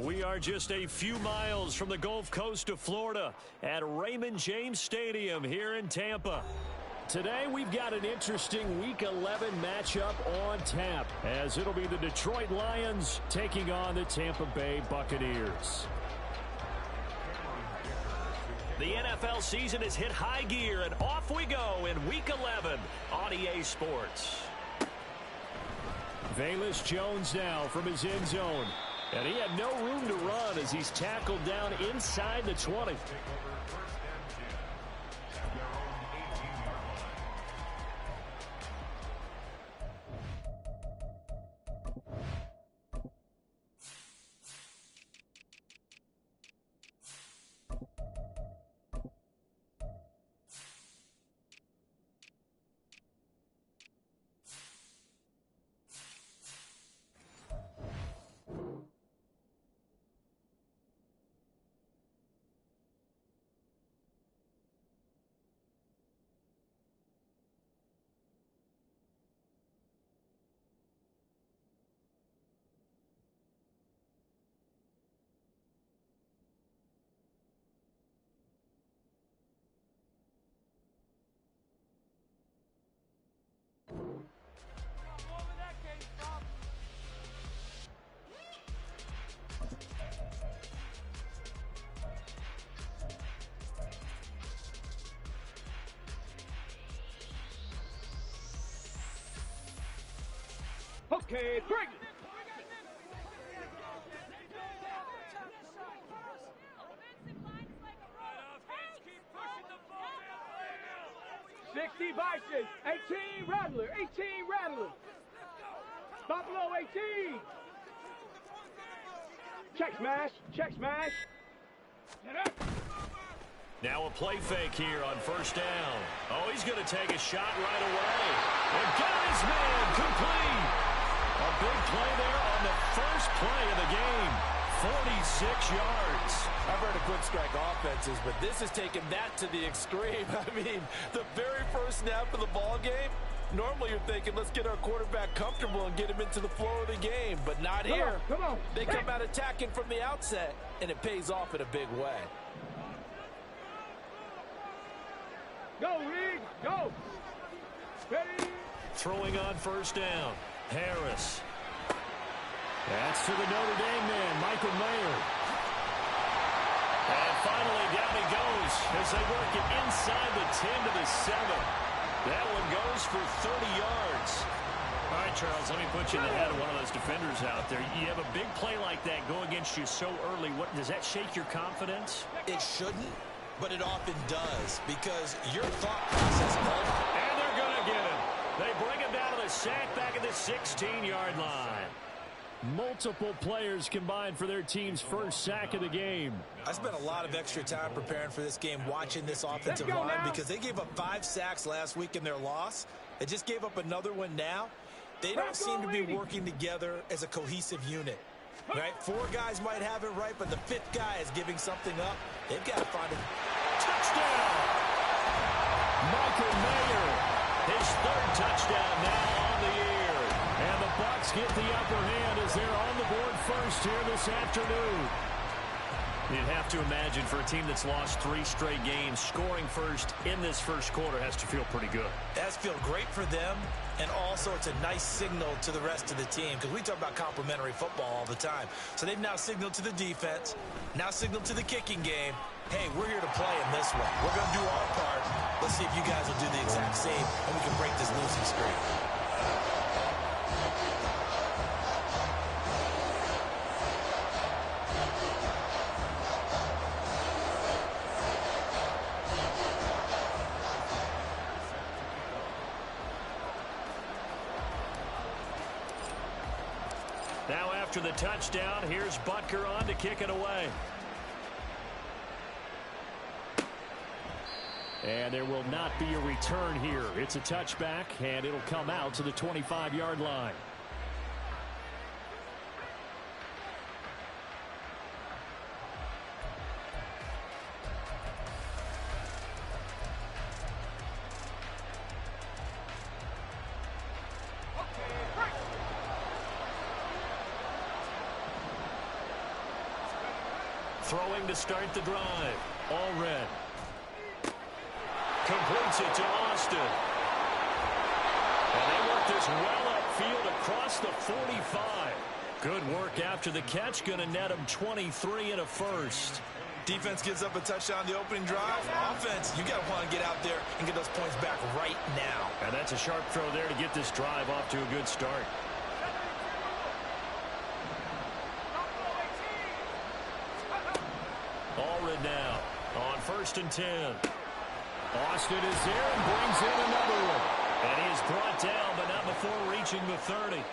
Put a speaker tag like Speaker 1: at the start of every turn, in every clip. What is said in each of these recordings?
Speaker 1: We are just a few miles from the Gulf Coast of Florida at Raymond James Stadium here in Tampa. Today we've got an interesting Week 11 matchup on tap, as it'll be the Detroit Lions taking on the Tampa Bay Buccaneers. The NFL season has hit high gear, and off we go in Week 11 on EA Sports. Velus Jones now from his end zone. And he had no room to run as he's tackled down inside the 20.
Speaker 2: Okay, bring it. Vices, 18 Rattler, 18 Rattler. Buffalo 18. Check smash, check smash.
Speaker 1: Now a play fake here on first down. Oh, he's going to take a shot right away. And got his man complete. A big play there on the first play of the game. 46 yards.
Speaker 3: I've heard of quick strike offenses, but this has taken that to the extreme. I mean, the very first snap of the ball game, normally you're thinking, let's get our quarterback comfortable and get him into the flow of the game, but not here.
Speaker 2: Come on.
Speaker 3: They come out attacking from the outset, and it pays off in a big way.
Speaker 2: Go, Reed, go. Ready.
Speaker 1: Throwing on first down. Harris. That's to the Notre Dame man, Michael Mayer. And finally, down he goes as they work it inside the 10 to the 7. That one goes for 30 yards. All right, Charles, let me put you in the head of one of those defenders out there. You have a big play like that go against you so early. What does that shake your confidence?
Speaker 4: It shouldn't, but it often does because your thought process halts.
Speaker 1: And they're going to get him. They bring him down to the sack back at the 16-yard line. Multiple players combined for their team's first sack of the game.
Speaker 4: I spent a lot of extra time preparing for this game, watching this offensive line, because they gave up 5 sacks last week in their loss. They just gave up another one now. They don't seem to be working together as a cohesive unit. Right? 4 guys might have it right, but the 5th guy is giving something up. They've got to find a
Speaker 1: touchdown. Michael Mayer, his 3rd touchdown now on the year. And the Bucs get the upper hand as they're on the board first here this afternoon. You'd have to imagine for a team that's lost 3 straight games, scoring first in this first quarter has to feel pretty good.
Speaker 4: That's feel great for them, and also it's a nice signal to the rest of the team because we talk about complementary football all the time. So they've now signaled to the defense, now signaled to the kicking game, hey, we're here to play in this one. We're going to do our part. Let's see if you guys will do the exact same, and we can break this losing streak.
Speaker 1: Now after the touchdown, here's Butker on to kick it away. And there will not be a return here. It's a touchback, and it'll come out to the 25-yard line. Throwing to start the drive. All red. Completes it to Austin. And they work this well upfield across the 45. Good work after the catch. Going to net him 23 and a first.
Speaker 4: Defense gives up a touchdown the opening drive. Offense, you got to want to get out there and get those points back right now.
Speaker 1: And that's a sharp throw there to get this drive off to a good start. Allred now on 1st and 10. Austin is there and brings in another one. And he is brought down, but not before reaching the 30.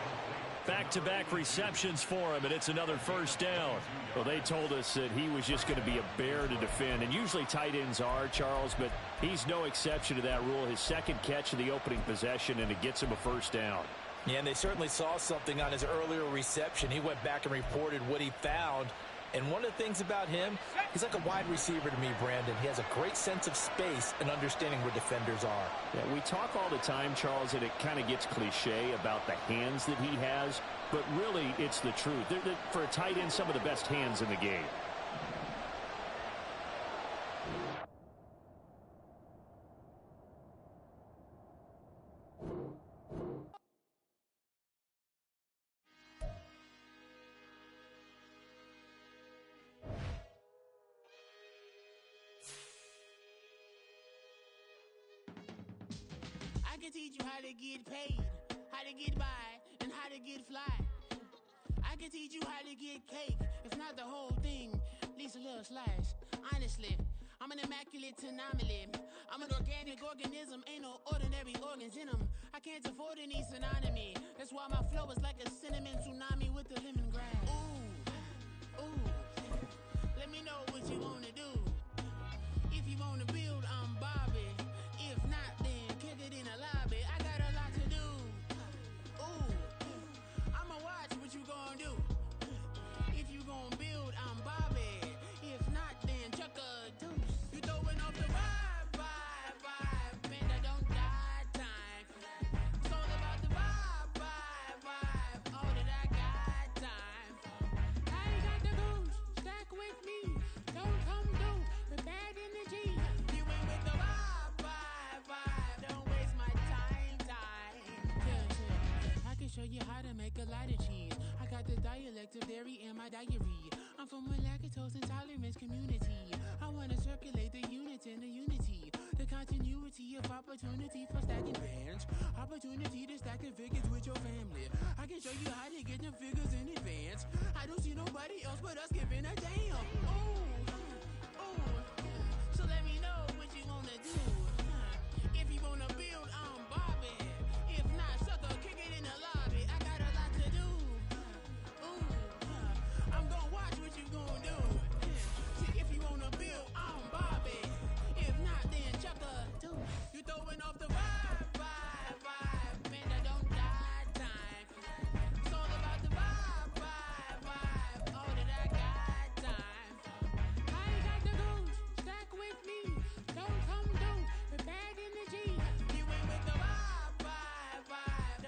Speaker 1: Back-to-back receptions for him, and it's another first down. Well, they told us that he was just going to be a bear to defend, and usually tight ends are, Charles, but he's no exception to that rule. His second catch of the opening possession, and it gets him a first down.
Speaker 4: Yeah, and they certainly saw something on his earlier reception. He went back and reported what he found. And one of the things about him, he's like a wide receiver to me, Brandon. He has a great sense of space and understanding where defenders are.
Speaker 1: Yeah, we talk all the time, Charles, and it kind of gets cliche about the hands that he has, but really it's the truth. They're, for a tight end, some of the best hands in the game.
Speaker 5: I can teach you how to get paid, how to get by, and how to get fly. I can teach you how to get cake, if not the whole thing, at least a little slice. Honestly, I'm an immaculate anomaly. I'm an organic organism, ain't no ordinary organs in them. I can't afford any synonymy. That's why my flow is like a cinnamon tsunami with the lemongrass. Ooh, ooh, let me know what you wanna do. If you wanna build, I'm Bobby. If not, then kick it in a lobby. I got a lot to do. Ooh, I'ma watch what you gon' do. If you gon' build, I'm Bobby. If not, then chuck a deuce. You throwing off the vibe. Man, I don't die time. It's all about the vibe. All that I got time. I ain't got the goose. Stack with me. Don't come through with bad energy. You ain't with the vibe. Don't waste my time. Yeah. I can show you how to make a lot of cheese. I got the dialect of dairy in my diary. I'm from a lactose intolerance community. I wanna circulate the units in the unity. The continuity of opportunity for stacking bands. Opportunity to stack the figures with your family. I can show you how to get the figures in advance. I don't see nobody else but us giving a damn. Ooh. So let me know what you wanna do. If you wanna build, I'm Bobby. If not, sucker, kick it in the lobby. I got a lot to do. Ooh, I'm gonna watch what you gonna do. See, if you wanna build, I'm Bobby. If not, then chuck a deuce. You throwing off the vibe. Man, I don't die time. It's all about the vibe. All that I got time. I ain't got the goose. Stack with me. Don't come through with bad energy. You ain't with the vibe.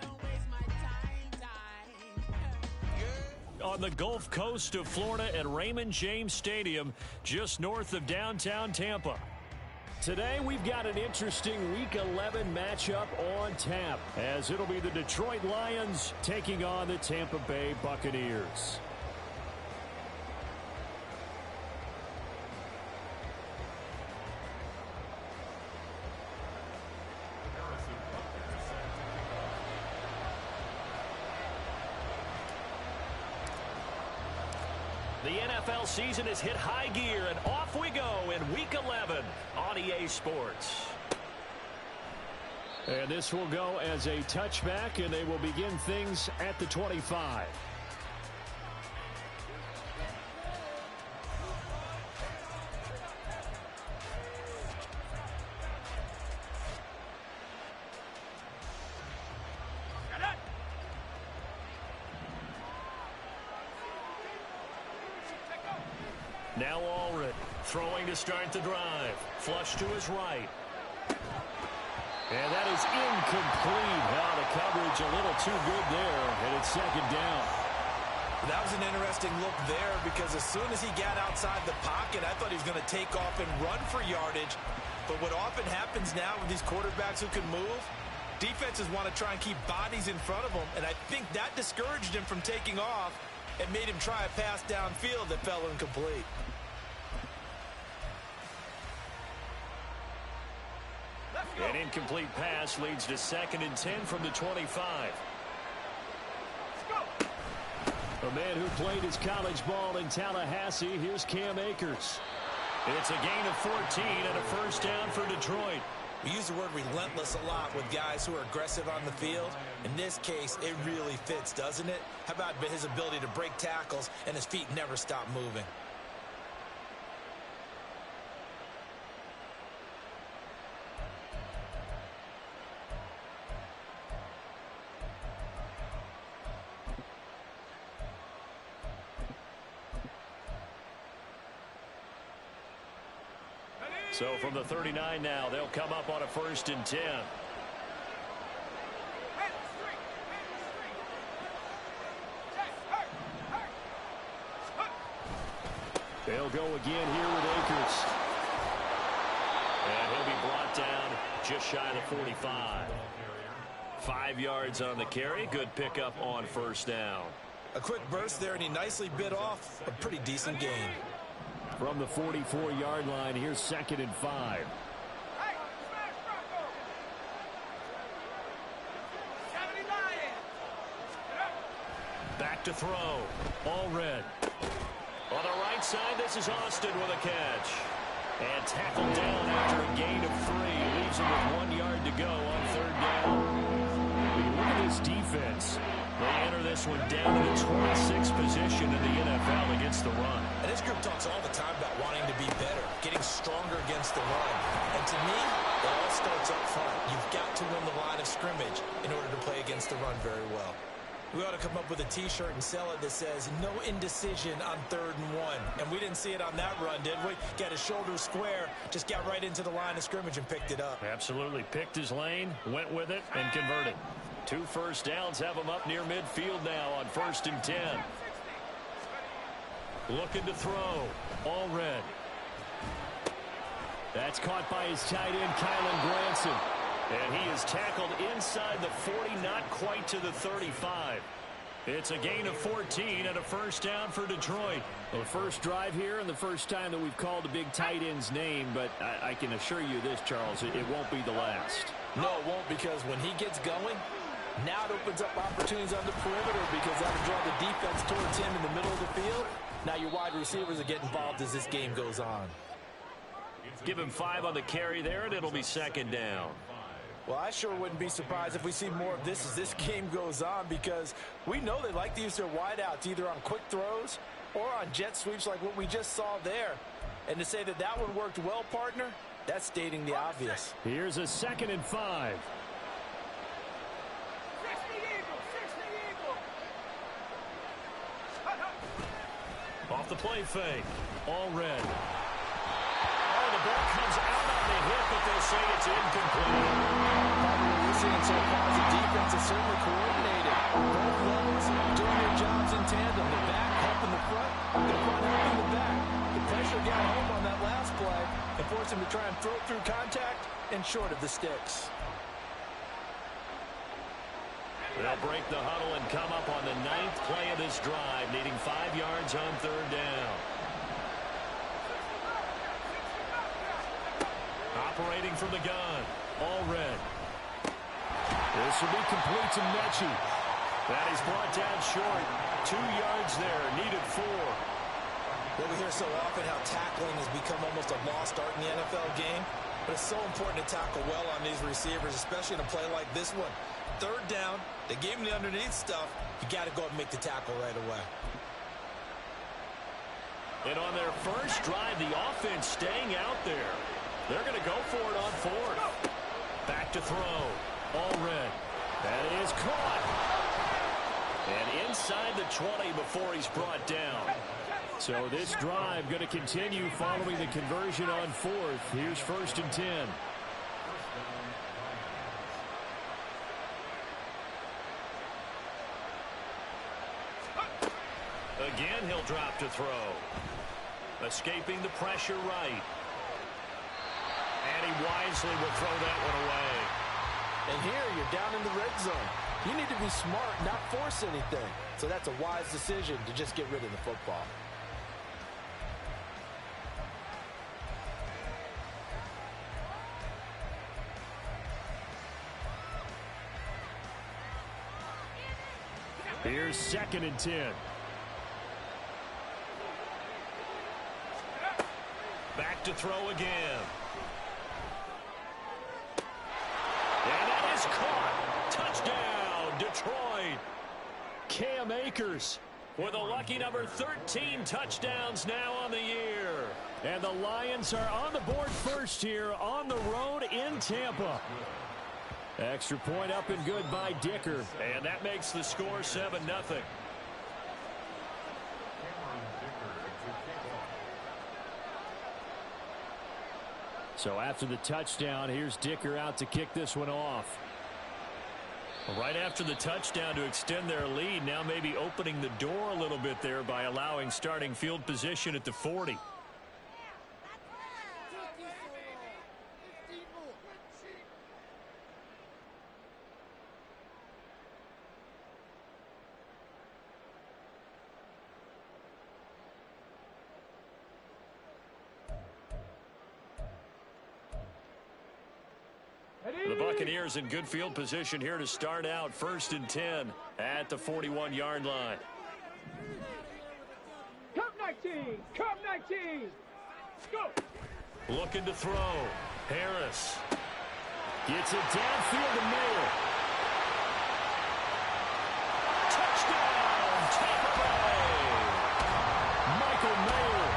Speaker 5: Don't waste my time.
Speaker 1: On the Gulf Coast of Florida at Raymond James Stadium, just north of downtown Tampa. Today, we've got an interesting Week 11 matchup on tap, as it'll be the Detroit Lions taking on the Tampa Bay Buccaneers. The NFL season has hit high gear, and off we go in Week 11 on EA Sports. And this will go as a touchback, and they will begin things at the 25. Now Allred throwing to start the drive. Flush to his right. And that is incomplete. Now the coverage a little too good there, and it's second down.
Speaker 4: That was an interesting look there because as soon as he got outside the pocket, I thought he was going to take off and run for yardage. But what often happens now with these quarterbacks who can move, defenses want to try and keep bodies in front of them, and I think that discouraged him from taking off and made him try a pass downfield that fell incomplete.
Speaker 1: An incomplete pass leads to 2nd and 10 from the 25. A man who played his college ball in Tallahassee, here's Cam Akers. It's a gain of 14 and a first down for Detroit.
Speaker 4: We use the word relentless a lot with guys who are aggressive on the field. In this case, it really fits, doesn't it? How about his ability to break tackles and his feet never stop moving?
Speaker 1: So from the 39 now, they'll come up on a 1st and 10. They'll go again here with Akers. And he'll be brought down just shy of the 45. 5 yards on the carry. Good pickup on 1st down.
Speaker 4: A quick burst there, and he nicely bit off a pretty decent gain.
Speaker 1: From the 44-yard line, here's 2nd and 5. Back to throw. All red. On the right side, this is Austin with a catch. And tackled down after a gain of 3. Leaves him with 1 yard to go on 3rd down. When you look at this defense, they enter this one down to the 26th position in the NFL against the run.
Speaker 4: And this group talks all the time about wanting to be better, getting stronger against the run. And to me, it all starts up front. You've got to win the line of scrimmage in order to play against the run very well. We ought to come up with a T-shirt and sell it that says, no indecision on 3rd and 1. And we didn't see it on that run, did we? Got his shoulders square, just got right into the line of scrimmage and picked it up.
Speaker 1: Absolutely. Picked his lane, went with it, and converted. 2 first downs have him up near midfield now on 1st and 10. Looking to throw. All red. That's caught by his tight end, Kylan Granson. And he is tackled inside the 40, not quite to the 35. It's a gain of 14 and a first down for Detroit.
Speaker 6: Well, the first drive here and the first time that we've called a big tight end's name, but I can assure you this, Charles, it won't be the last.
Speaker 4: No, it won't, because when he gets going, now it opens up opportunities on the perimeter because that'll draw the defense towards him in the middle of the field. Now your wide receivers will get involved as this game goes on.
Speaker 1: Give him 5 on the carry there, and it'll be 2nd down.
Speaker 4: Well, I sure wouldn't be surprised if we see more of this as this game goes on, because we know they like to use their wideouts either on quick throws or on jet sweeps like what we just saw there. And to say that that one worked well, partner, that's stating the obvious.
Speaker 1: Here's a 2nd and 5. Off the play fake. All red. Oh, the ball comes out on the hit, but they'll say it's incomplete.
Speaker 4: Probably what we're seeing so far is the defense is certainly coordinated. Both levels doing their jobs in tandem. The back helping the front helping the back. The pressure got home on that last play and forced him to try and throw through contact and short of the sticks.
Speaker 1: They'll break the huddle and come up on the 9th play of this drive, needing 5 yards on 3rd down. Operating from the gun. All red. This will be complete to Mechie. That is brought down short. 2 yards there. Needed 4.
Speaker 4: Well, we hear so often how tackling has become almost a lost art in the NFL game. But it's so important to tackle well on these receivers, especially in a play like this one. 3rd down, they gave him the underneath stuff. You got to go and make the tackle right away.
Speaker 1: And on their first drive, the offense staying out there. They're going to go for it on 4th. Back to throw. All red. That is caught. And inside the 20 before he's brought down. So this drive going to continue following the conversion on 4th. Here's 1st and 10. to throw. Escaping the pressure right. And he wisely will throw that one away.
Speaker 3: And here you're down in the red zone. You need to be smart, not force anything. So that's a wise decision to just get rid of the football.
Speaker 1: Here's 2nd and 10. Back to throw again. And that is caught. Touchdown, Detroit. Cam Akers with a lucky number 13 touchdowns now on the year. And the Lions are on the board first here on the road in Tampa. Extra point up and good by Dicker. And that makes the score 7-0. So after the touchdown, here's Dicker out to kick this one off. Right after the touchdown to extend their lead, now maybe opening the door a little bit there by allowing starting field position at the 40. The Buccaneers in good field position here to start out 1st and 10 at the 41-yard line.
Speaker 2: Cup 19! Cup 19! Go!
Speaker 1: Looking to throw. Harris gets it downfield to Mayer. Touchdown, Tampa Bay! Michael Mayer,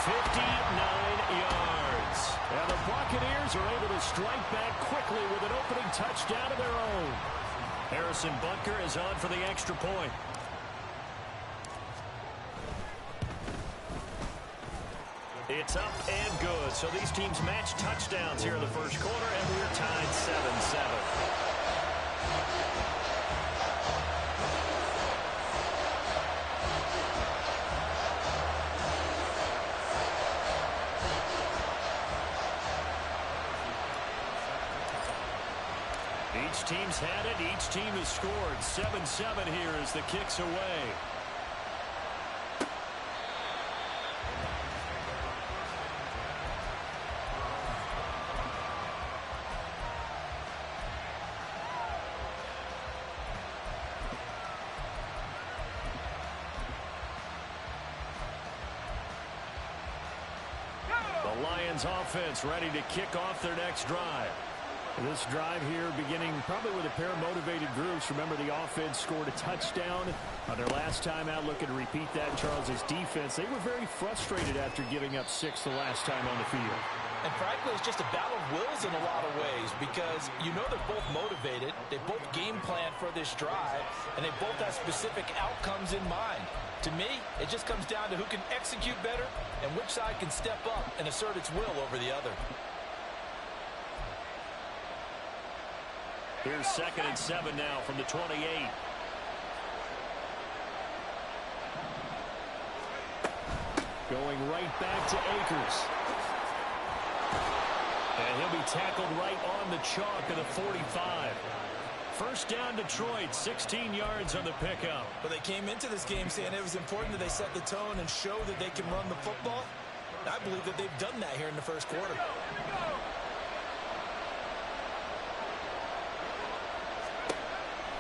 Speaker 1: 59 yards. And the Buccaneers are able to strike back quickly with an opening touchdown of their own. Harrison Butker is on for the extra point. It's up and good. So these teams match touchdowns here in the first quarter, and we're tied 7-7. Each team's had it. Each team has scored. 7-7 here as the kick's away. The Lions offense ready to kick off their next drive. This drive here beginning probably with a pair of motivated groups. Remember, the offense scored a touchdown on their last time out. Looking to repeat that in Charles's defense. They were very frustrated after giving up 6 the last time on the field.
Speaker 4: And frankly, it's just a battle of wills in a lot of ways because you know they're both motivated. They both game plan for this drive, and they both have specific outcomes in mind. To me, it just comes down to who can execute better and which side can step up and assert its will over the other.
Speaker 1: Here's 2nd and 7 now from the 28. Going right back to Akers. And he'll be tackled right on the chalk of the 45. First down, Detroit, 16 yards on the pickup.
Speaker 4: But they came into this game saying it was important that they set the tone and show that they can run the football. I believe that they've done that here in the first quarter.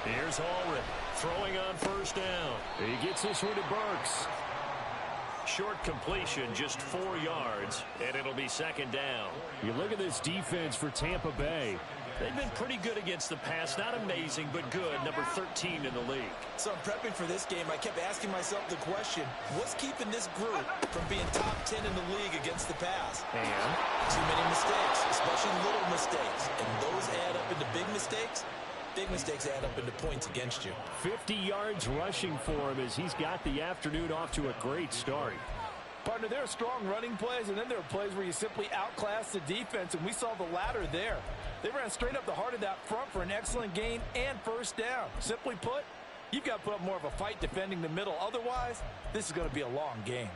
Speaker 1: Here's Allred throwing on first down. He gets this one to Burks. Short completion, just 4 yards, and it'll be 2nd down. You look at this defense for Tampa Bay. They've been pretty good against the pass. Not amazing, but good. Number 13 in the league.
Speaker 4: So I'm prepping for this game. I kept asking myself the question, what's keeping this group from being top 10 in the league against the pass?
Speaker 1: And
Speaker 4: too many mistakes, especially little mistakes. And those add up into big mistakes. Big mistakes add up into points against you.
Speaker 1: 50 yards rushing for him as he's got the afternoon off to a great start.
Speaker 3: Partner, there are strong running plays, and then there are plays where you simply outclass the defense, and we saw the latter there. They ran straight up the heart of that front for an excellent gain and first down. Simply put,
Speaker 4: You've got to put up more of a fight defending the middle. Otherwise, this is going to be a long game.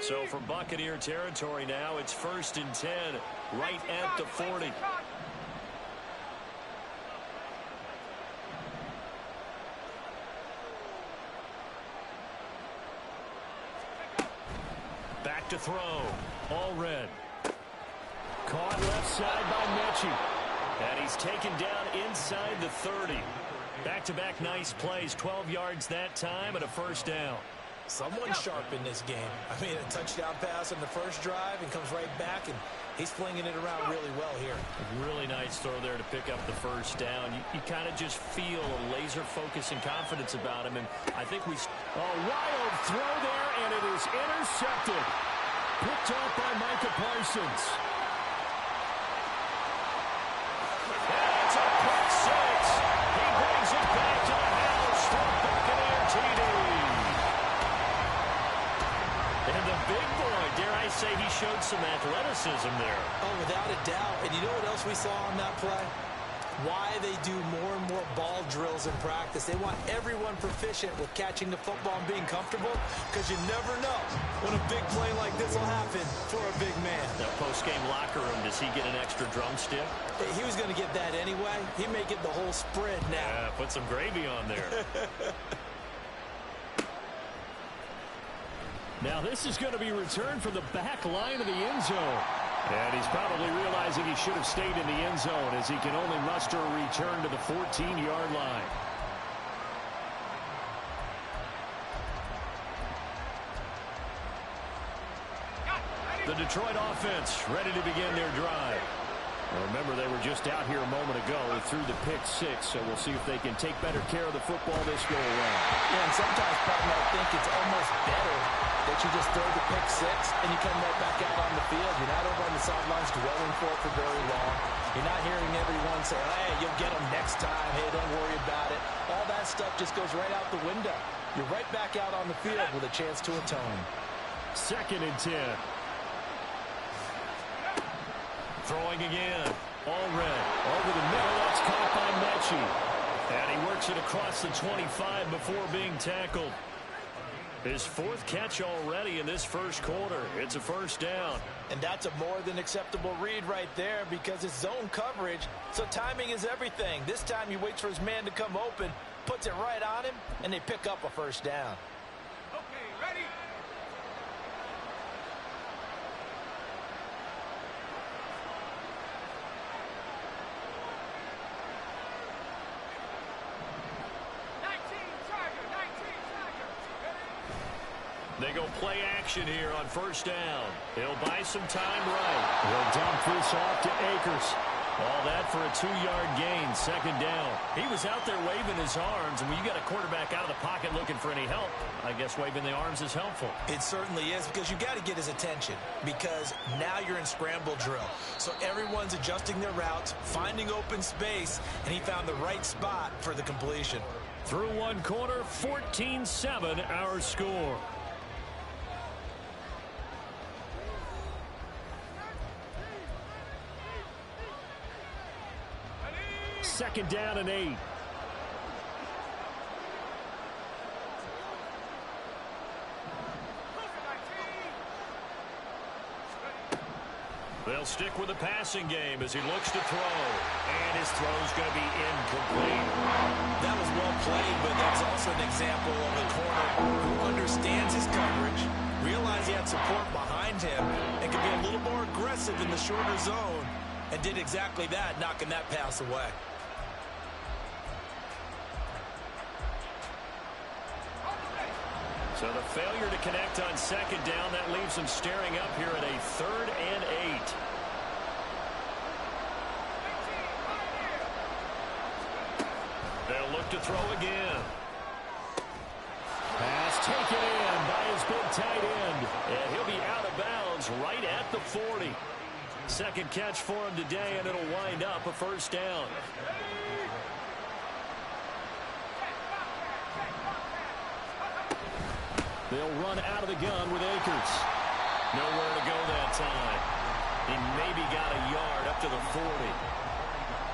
Speaker 6: So from Buccaneer territory now, it's 1st and 10, right at the 40. Back to throw. All red. Caught left side by Mechie. And he's taken down inside the 30. Back-to-back nice plays. 12 yards that time and a 1st down.
Speaker 4: Someone sharp in this game. I mean, a touchdown pass on the first drive and comes right back, and he's flinging it around really well here.
Speaker 6: Really nice throw there to pick up the 1st down. You kind of just feel a laser focus and confidence about him, and I think we... Oh, wild throw there, and it is intercepted. Picked off by Micah Parsons. And it's a pick 6. He brings it back to the house for a Buccaneer TD. And the big boy, dare I say, he showed some athleticism there.
Speaker 4: Oh, without a doubt. And you know what else we saw on that play? Why they do more and more ball drills in practice. They want everyone proficient with catching the football and being comfortable, because you never know when a big play like this will happen for a big man.
Speaker 6: That post-game locker room, does he get an extra drumstick?
Speaker 4: He was going to get that anyway. He may get the whole spread now.
Speaker 6: Yeah, put some gravy on there. Now this is going to be returned from the back line of the end zone. And he's probably realizing he should have stayed in the end zone, as he can only muster a return to the 14-yard line. The Detroit offense ready to begin their drive. Now remember, they were just out here a moment ago. They threw the pick 6, so we'll see if they can take better care of the football this go around.
Speaker 4: Yeah, and sometimes, partner, I think it's almost better that you just throw the pick 6 and you come right back out on the field. You're not over on the sidelines dwelling for it for very long. You're not hearing everyone say, hey, you'll get them next time. Hey, don't worry about it. All that stuff just goes right out the window. You're right back out on the field with a chance to atone.
Speaker 6: 2nd and 10. Throwing again. All red. Over the middle. That's caught by Mechie. And he works it across the 25 before being tackled. His 4th catch already in this first quarter. It's a 1st down.
Speaker 4: And that's a more than acceptable read right there, because it's zone coverage, so timing is everything. This time he waits for his man to come open, puts it right on him, and they pick up a 1st down.
Speaker 2: Okay, ready?
Speaker 6: They go play action here on 1st down. He'll buy some time right. He'll dump this off to Akers. All that for a 2-yard gain, 2nd down. He was out there waving his arms, and when you got a quarterback out of the pocket looking for any help, I guess waving the arms is helpful.
Speaker 4: It certainly is, because you got to get his attention, because now you're in scramble drill. So everyone's adjusting their routes, finding open space, and he found the right spot for the completion.
Speaker 6: Through one quarter, 14-7 our score. Second down and 8. They'll stick with the passing game as he looks to throw. And his throw's going to be incomplete.
Speaker 4: That was well played, but that was also an example of a corner who understands his coverage, realized he had support behind him, and could be a little more aggressive in the shorter zone, and did exactly that, knocking that pass away.
Speaker 6: So the failure to connect on 2nd down, that leaves them staring up here at a 3rd and 8. They'll look to throw again. Pass taken in by his big tight end. And he'll be out of bounds right at the 40. 2nd catch for him today, and it'll wind up a 1st down. They'll run out of the gun with Akers. Nowhere to go that time. He maybe got a yard up to the 40.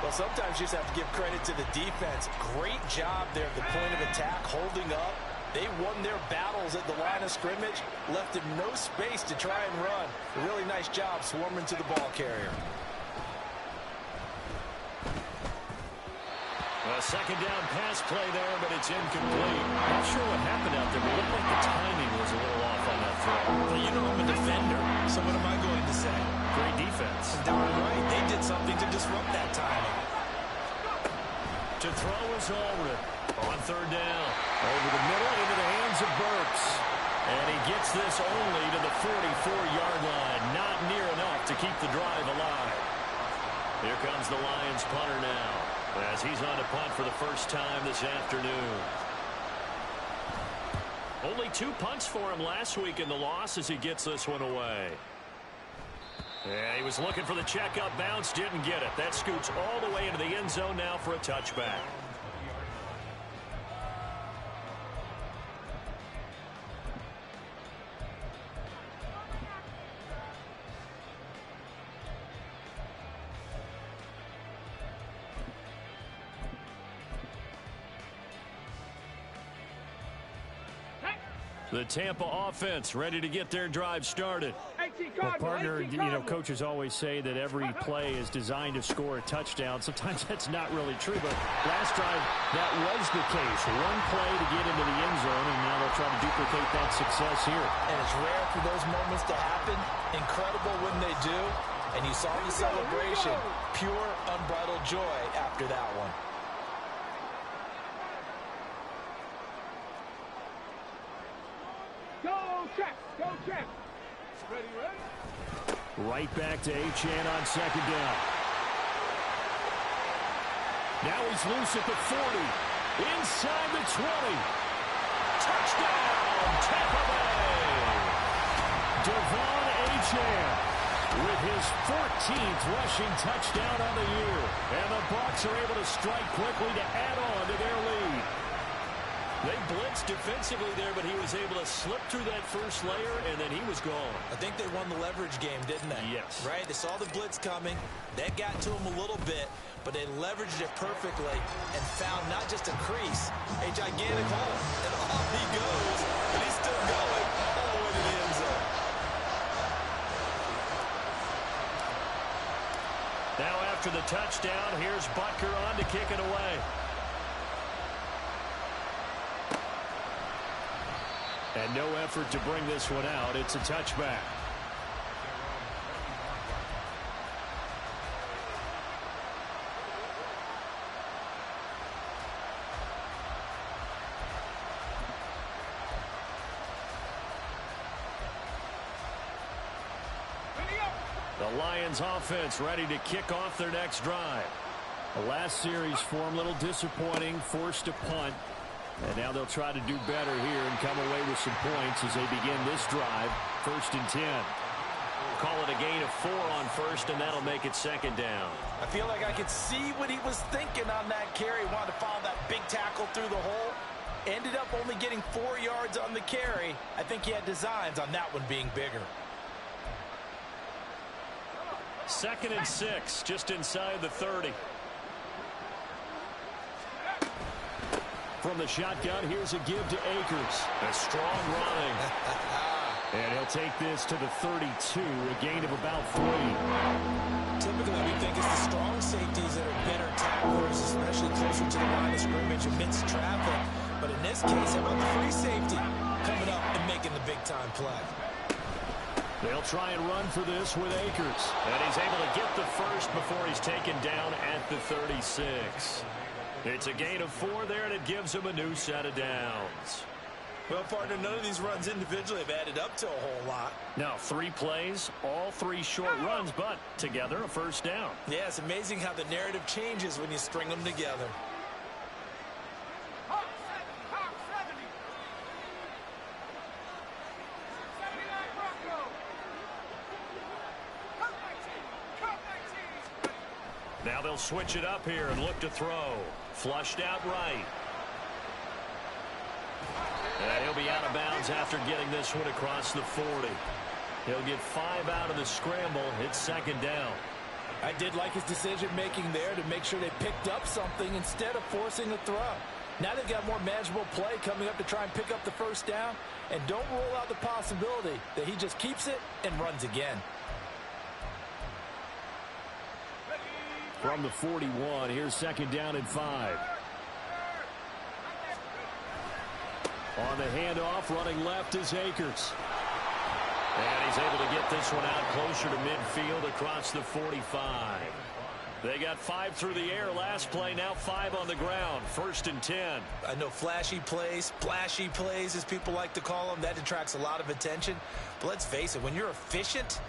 Speaker 4: Well, sometimes you just have to give credit to the defense. Great job there at the point of attack, holding up. They won their battles at the line of scrimmage, left him no space to try and run. A really nice job swarming to the ball carrier.
Speaker 6: A second down pass play there, but it's incomplete. Not sure what happened out there, but it looked like the timing was a little off on that throw.
Speaker 4: Well, you know I'm a defender, so what am I going to say?
Speaker 6: Great defense.
Speaker 4: Darn right. They did something to disrupt that timing.
Speaker 6: To throw is Ulrich on third down. Over the middle into the hands of Burks. And he gets this only to the 44-yard line. Not near enough to keep the drive alive. Here comes the Lions punter now, as he's on to punt for the first time this afternoon. Only 2 punts for him last week in the loss as he gets this one away. Yeah, he was looking for the checkup bounce, didn't get it. That scoots all the way into the end zone now for a touchback. The Tampa offense ready to get their drive started.
Speaker 2: Well,
Speaker 1: Partner, you know, coaches always say that every play is designed to score a touchdown. Sometimes that's not really true, but last drive, that was the case. One play to get into the end zone, and now they'll try to duplicate that success here.
Speaker 4: And it's rare for those moments to happen. Incredible when they do. And you saw the celebration. Pure, unbridled joy after that one.
Speaker 2: Go, Trap! Go, Trap! Ready, ready?
Speaker 1: Right back to Achane on second down. Now he's loose at the 40. Inside the 20. Touchdown, Tampa Bay! Devon Achane with his 14th rushing touchdown on the year. And the Bucs are able to strike quickly to add on to their lead. They blitzed defensively there, but he was able to slip through that first layer, and then he was gone.
Speaker 4: I think they won the leverage game, didn't they?
Speaker 6: Yes.
Speaker 4: Right? They saw the blitz coming. That got to them a little bit, but they leveraged it perfectly and found not just a crease, a gigantic hole. And off he goes, and he's still going all the way to the end zone.
Speaker 6: Now after the touchdown, here's Butker on to kick it away. And no effort to bring this one out. It's a touchback. The Lions offense ready to kick off their next drive. The last series for them, a little disappointing, forced a punt. And now they'll try to do better here and come away with some points as they begin this drive. 1st and 10. Call it a gain of 4 on first, and that'll make it second down.
Speaker 4: I feel like I could see what he was thinking on that carry. Wanted to follow that big tackle through the hole. Ended up only getting 4 yards on the carry. I think he had designs on that one being bigger.
Speaker 6: 2nd and 6, just inside the 30. From the shotgun, here's a give to Akers. A strong running. And he'll take this to the 32, a gain of about 3.
Speaker 4: Typically, we think it's the strong safeties that are better tacklers, especially closer to the line of scrimmage amidst traffic. But in this case, how about the free safety coming up and making the big-time play?
Speaker 6: They'll try and run for this with Akers. And he's able to get the first before he's taken down at the 36. It's a gain of 4 there, and it gives him a new set of downs.
Speaker 4: Well, partner, none of these runs individually have added up to a whole lot.
Speaker 6: Now, 3 plays, all 3 short runs, but together a first down.
Speaker 4: Yeah, it's amazing how the narrative changes when you string them together.
Speaker 6: Now they'll switch it up here and look to throw. Flushed out right. And he'll be out of bounds after getting this one across the 40. He'll get 5 out of the scramble. It's second down.
Speaker 3: I did like his decision-making there to make sure they picked up something instead of forcing a throw. Now they've got more manageable play coming up to try and pick up the first down, and don't rule out the possibility that he just keeps it and runs again.
Speaker 6: From the 41, here's second down and 5. On the handoff, running left is Akers. And he's able to get this one out closer to midfield across the 45. They got 5 through the air last play, now 5 on the ground. 1st and 10.
Speaker 4: I know flashy plays, splashy plays, as people like to call them, that attracts a lot of attention. But let's face it, when you're efficient,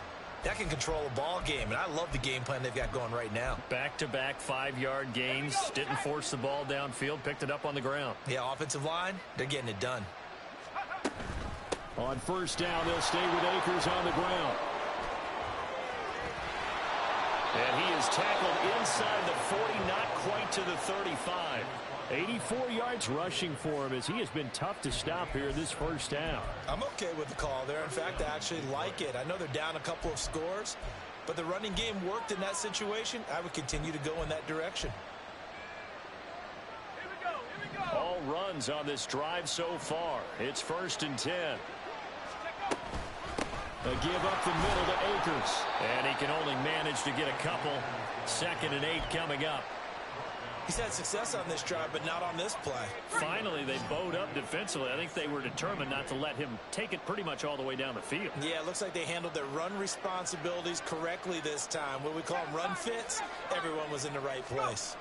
Speaker 4: that can control a ball game. And I love the game plan they've got going right now.
Speaker 6: Back-to-back 5-yard gains. Didn't force the ball downfield. Picked it up on the ground.
Speaker 4: Yeah, offensive line, they're getting it done.
Speaker 6: On 1st down, they'll stay with Akers on the ground. And he is tackled inside the 40, not quite to the 35. 84 yards rushing for him as he has been tough to stop here this first down.
Speaker 4: I'm okay with the call there. In fact, I actually like it. I know they're down a couple of scores, but the running game worked in that situation. I would continue to go in that direction.
Speaker 2: Here we go.
Speaker 6: All runs on this drive so far. It's 1st and 10. A give up the middle to Akers. And he can only manage to get a couple. 2nd and 8 coming up.
Speaker 4: He's had success on this drive, but not on this play.
Speaker 6: Finally, they bowed up defensively. I think they were determined not to let him take it pretty much all the way down the field.
Speaker 4: Yeah, it looks like they handled their run responsibilities correctly this time. What we call them run fits, everyone was in the right place.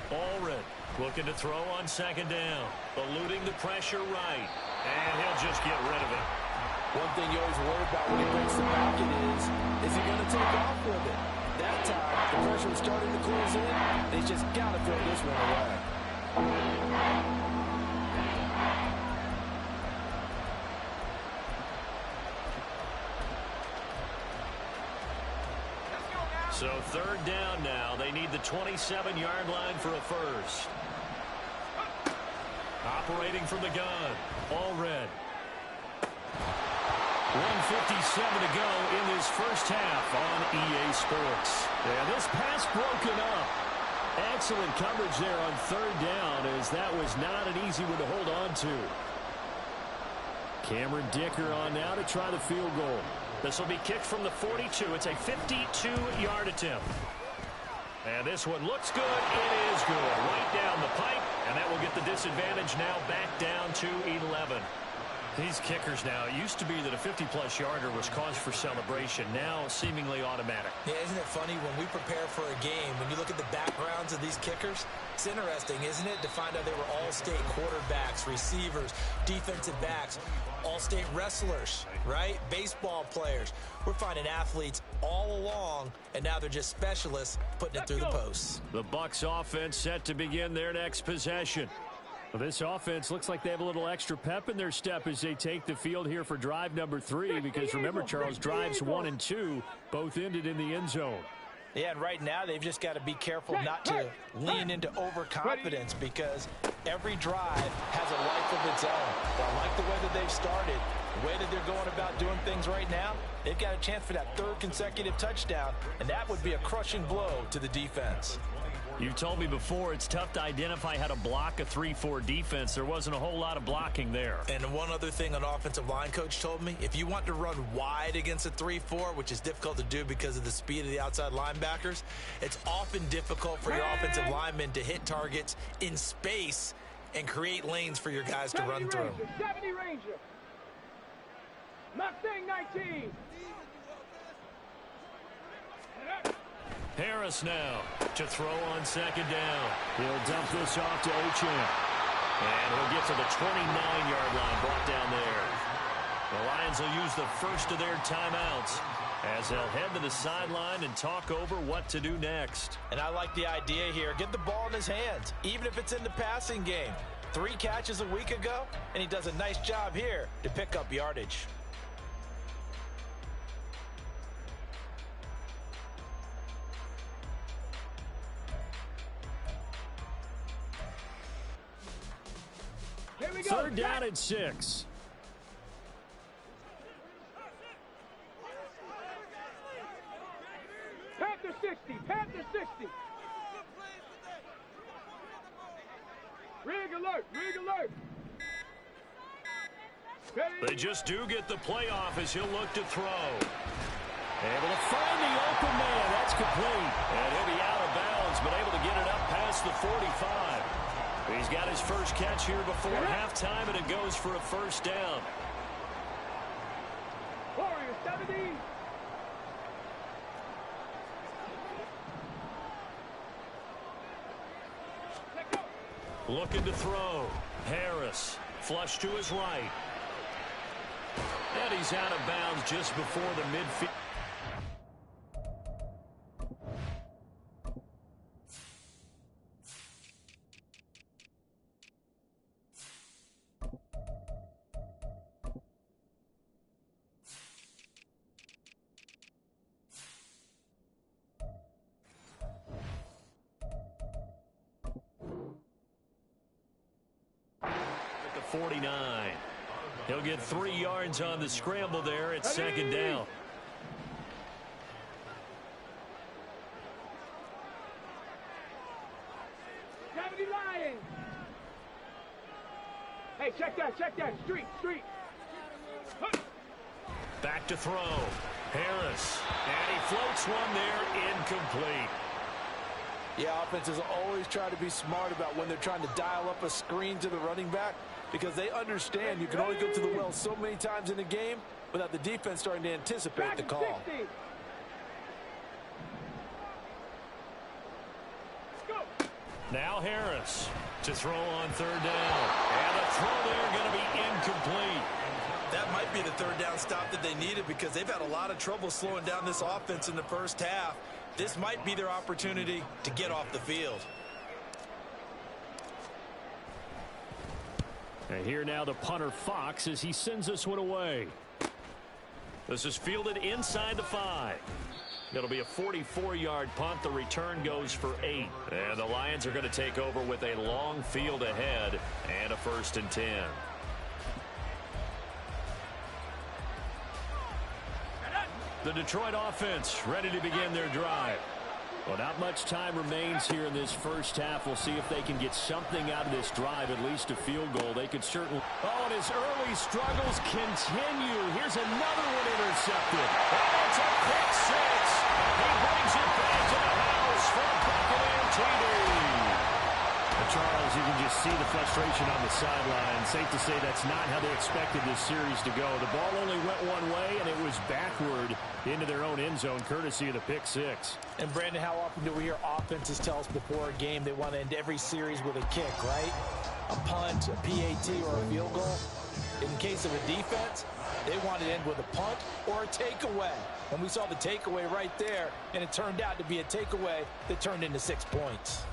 Speaker 6: Allred looking to throw on 2nd down. Eluding the pressure right. And he'll just get rid of it.
Speaker 3: One thing you always worry about when he breaks the pocket is he going to take off with it? That time, the pressure was starting to close in. They just got to throw this one away.
Speaker 6: So 3rd down now. They need the 27-yard line for a first. Operating from the gun. Allred. 1:57 to go in this first half on EA Sports. And this pass broken up. Excellent coverage there on 3rd down, as that was not an easy one to hold on to. Cameron Dicker on now to try the field goal. This will be kicked from the 42. It's a 52-yard attempt. And this one looks good. It is good. Right down the pipe. And that will get the disadvantage now back down to 11. These kickers now, it used to be that a 50-plus yarder was cause for celebration. Now seemingly automatic.
Speaker 4: Yeah, isn't it funny when we prepare for a game, when you look at the backgrounds of these kickers, it's interesting, isn't it, to find out they were all-state quarterbacks, receivers, defensive backs, all-state wrestlers, right? Baseball players. We're finding athletes all along, and now they're just specialists putting it through the posts.
Speaker 6: The Bucs offense set to begin their next possession. Well, this offense looks like they have a little extra pep in their step as they take the field here for drive number 3, because remember, Charles, drives 1 and 2 both ended in the end zone.
Speaker 4: Yeah, and right now they've just got to be careful not to lean into overconfidence, because every drive has a life of its own. But I like the way that they've started, the way that they're going about doing things right now. They've got a chance for that 3rd consecutive touchdown, and that would be a crushing blow to the defense.
Speaker 6: You told me before it's tough to identify how to block a 3-4 defense. There wasn't a whole lot of blocking there.
Speaker 4: And one other thing an offensive line coach told me, if you want to run wide against a 3-4, which is difficult to do because of the speed of the outside linebackers, it's often difficult for your offensive linemen to hit targets in space and create lanes for your guys to run through.
Speaker 2: 70 Ranger. Mustang 19.
Speaker 6: Harris now to throw on 2nd down. He'll dump this off to Achane. And he'll get to the 29-yard line, brought down there. The Lions will use the first of their timeouts as they'll head to the sideline and talk over what to do next.
Speaker 4: And I like the idea here. Get the ball in his hands, even if it's in the passing game. 3 catches a week ago, and he does a nice job here to pick up yardage.
Speaker 2: Here we go.
Speaker 6: 3rd down and 6.
Speaker 2: Panthers 60. Panther 60. Rig alert. Rig alert.
Speaker 6: They just do get the playoff as he'll look to throw. Able to find the open man. That's complete. And he'll be out of bounds, but able to get it up past the 45. He's got his first catch here before halftime, and it goes for a first down.
Speaker 2: Warriors 70.
Speaker 6: Looking to throw. Harris. Flush to his right. And he's out of bounds just before the midfield. At the 49. He'll get 3 yards on the scramble there at second down.
Speaker 2: Lions. Hey, check that. Street.
Speaker 6: Back to throw. Harris. And he floats one there, incomplete.
Speaker 3: Yeah, offenses always try to be smart about when they're trying to dial up a screen to the running back, because they understand you can only go to the well so many times in a game without the defense starting to anticipate the call.
Speaker 6: Now Harris to throw on third down. And the throw there going to be incomplete.
Speaker 4: That might be the third down stop that they needed, because they've had a lot of trouble slowing down this offense in the first half. This might be their opportunity to get off the field.
Speaker 6: And here now the punter Fox as he sends this one away. This is fielded inside the 5. It'll be a 44-yard punt. The return goes for 8. And the Lions are going to take over with a long field ahead and a 1st and 10. The Detroit offense ready to begin their drive. Well, not much time remains here in this first half. We'll see if they can get something out of this drive, at least a field goal. They could certainly... Oh, and his early struggles continue. Here's another one intercepted. And it's a pick 6. He brings it back to the house for a Buccaneer TD. Charles, you can just see the frustration on the sideline. Safe to say that's not how they expected this series to go. The ball only went one way, and it was backward into their own end zone, courtesy of the pick 6.
Speaker 3: And, Brandon, how often do we hear offenses tell us before a game they want to end every series with a kick, right? A punt, a PAT, or a field goal. In case of a defense, they want to end with a punt or a takeaway. And we saw the takeaway right there, and it turned out to be a takeaway that turned into 6 points.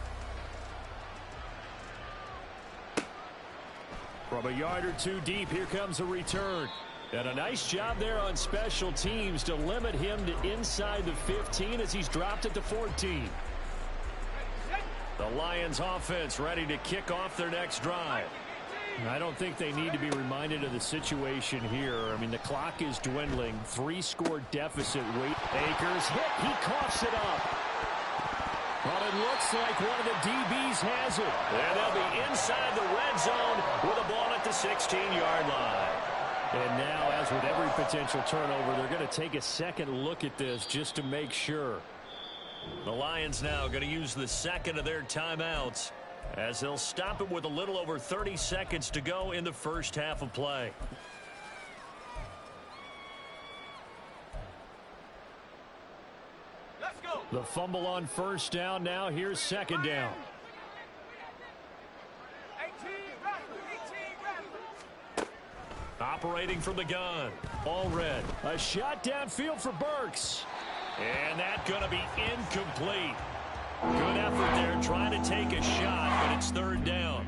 Speaker 6: From a yard or two deep, here comes a return. And a nice job there on special teams to limit him to inside the 15 as he's dropped at the 14. The Lions offense ready to kick off their next drive. I don't think they need to be reminded of the situation here. I mean, the clock is dwindling. 3-score deficit. Wait, Akers hit. He coughs it up. But it looks like one of the DBs has it. And they'll be inside the red zone with a ball at the 16-yard line. And now, as with every potential turnover, they're going to take a second look at this just to make sure. The Lions now going to use the second of their timeouts as they'll stop it with a little over 30 seconds to go in the first half of play. The fumble on first down. Now here's second down. Operating from the gun. All red. A shot downfield for Burks. And that's going to be incomplete. Good effort there trying to take a shot, but it's third down.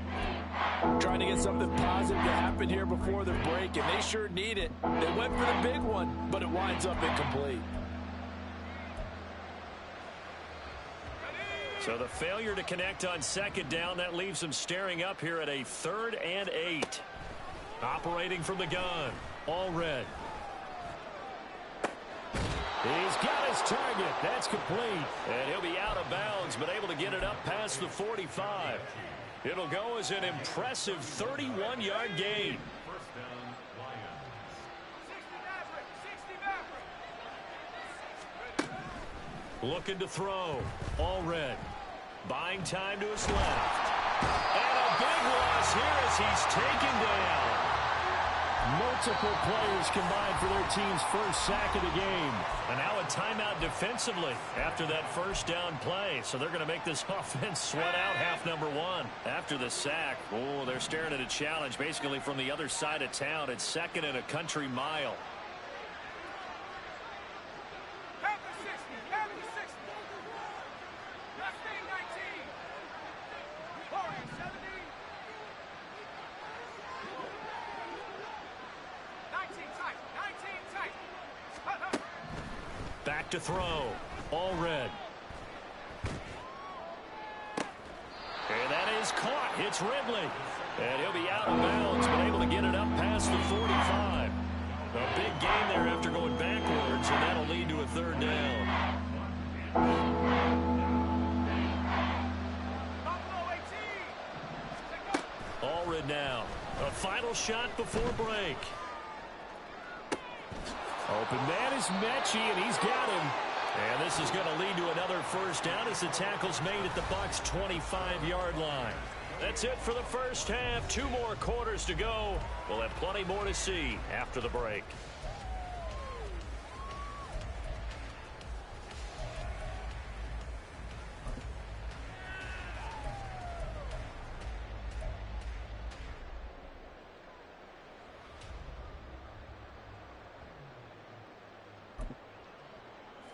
Speaker 3: Trying to get something positive to happen here before the break, and they sure need it. They went for the big one, but it winds up incomplete.
Speaker 6: So the failure to connect on second down, that leaves them staring up here at a 3rd and 8. Operating from the gun. All red. He's got
Speaker 1: his target. That's complete.
Speaker 6: And he'll be out of bounds, but able to get it up past the 45. It'll go as an impressive 31-yard gain. Looking to throw. All red. Buying time to his left. And a big loss here as he's taken down.
Speaker 1: Multiple players combined for their team's first sack of the game.
Speaker 6: And now a timeout defensively after that first down play. So they're going to make this offense sweat out half number one. After the sack, oh, they're staring at a challenge basically from the other side of town. It's second and a country mile. Back to throw. All red. And that is caught. It's Ridley. And he'll be out of bounds, but able to get it up past the 45. A big gain there after going backwards, and that'll lead to a third down. All red now. A final shot before break.
Speaker 1: Open man is Mechie, and he's got him.
Speaker 6: And this is going to lead to another first down as the tackle's made at the Bucs' 25-yard line. That's it for the first half. 2 more quarters to go. We'll have plenty more to see after the break.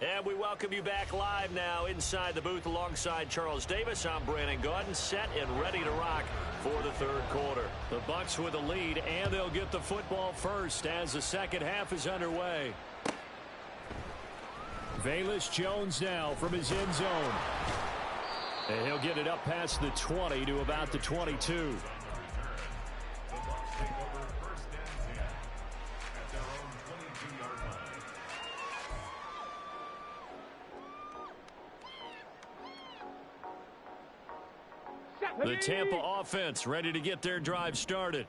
Speaker 6: And we welcome you back live now inside the booth alongside Charles Davis. I'm Brandon Gaudin, set and ready to rock for the third quarter. The Bucs with a lead, and they'll get the football first as the second half is underway.
Speaker 1: Velus Jones now from his end zone. And he'll get it up past the 20 to about the 22.
Speaker 6: The Tampa offense ready to get their drive started.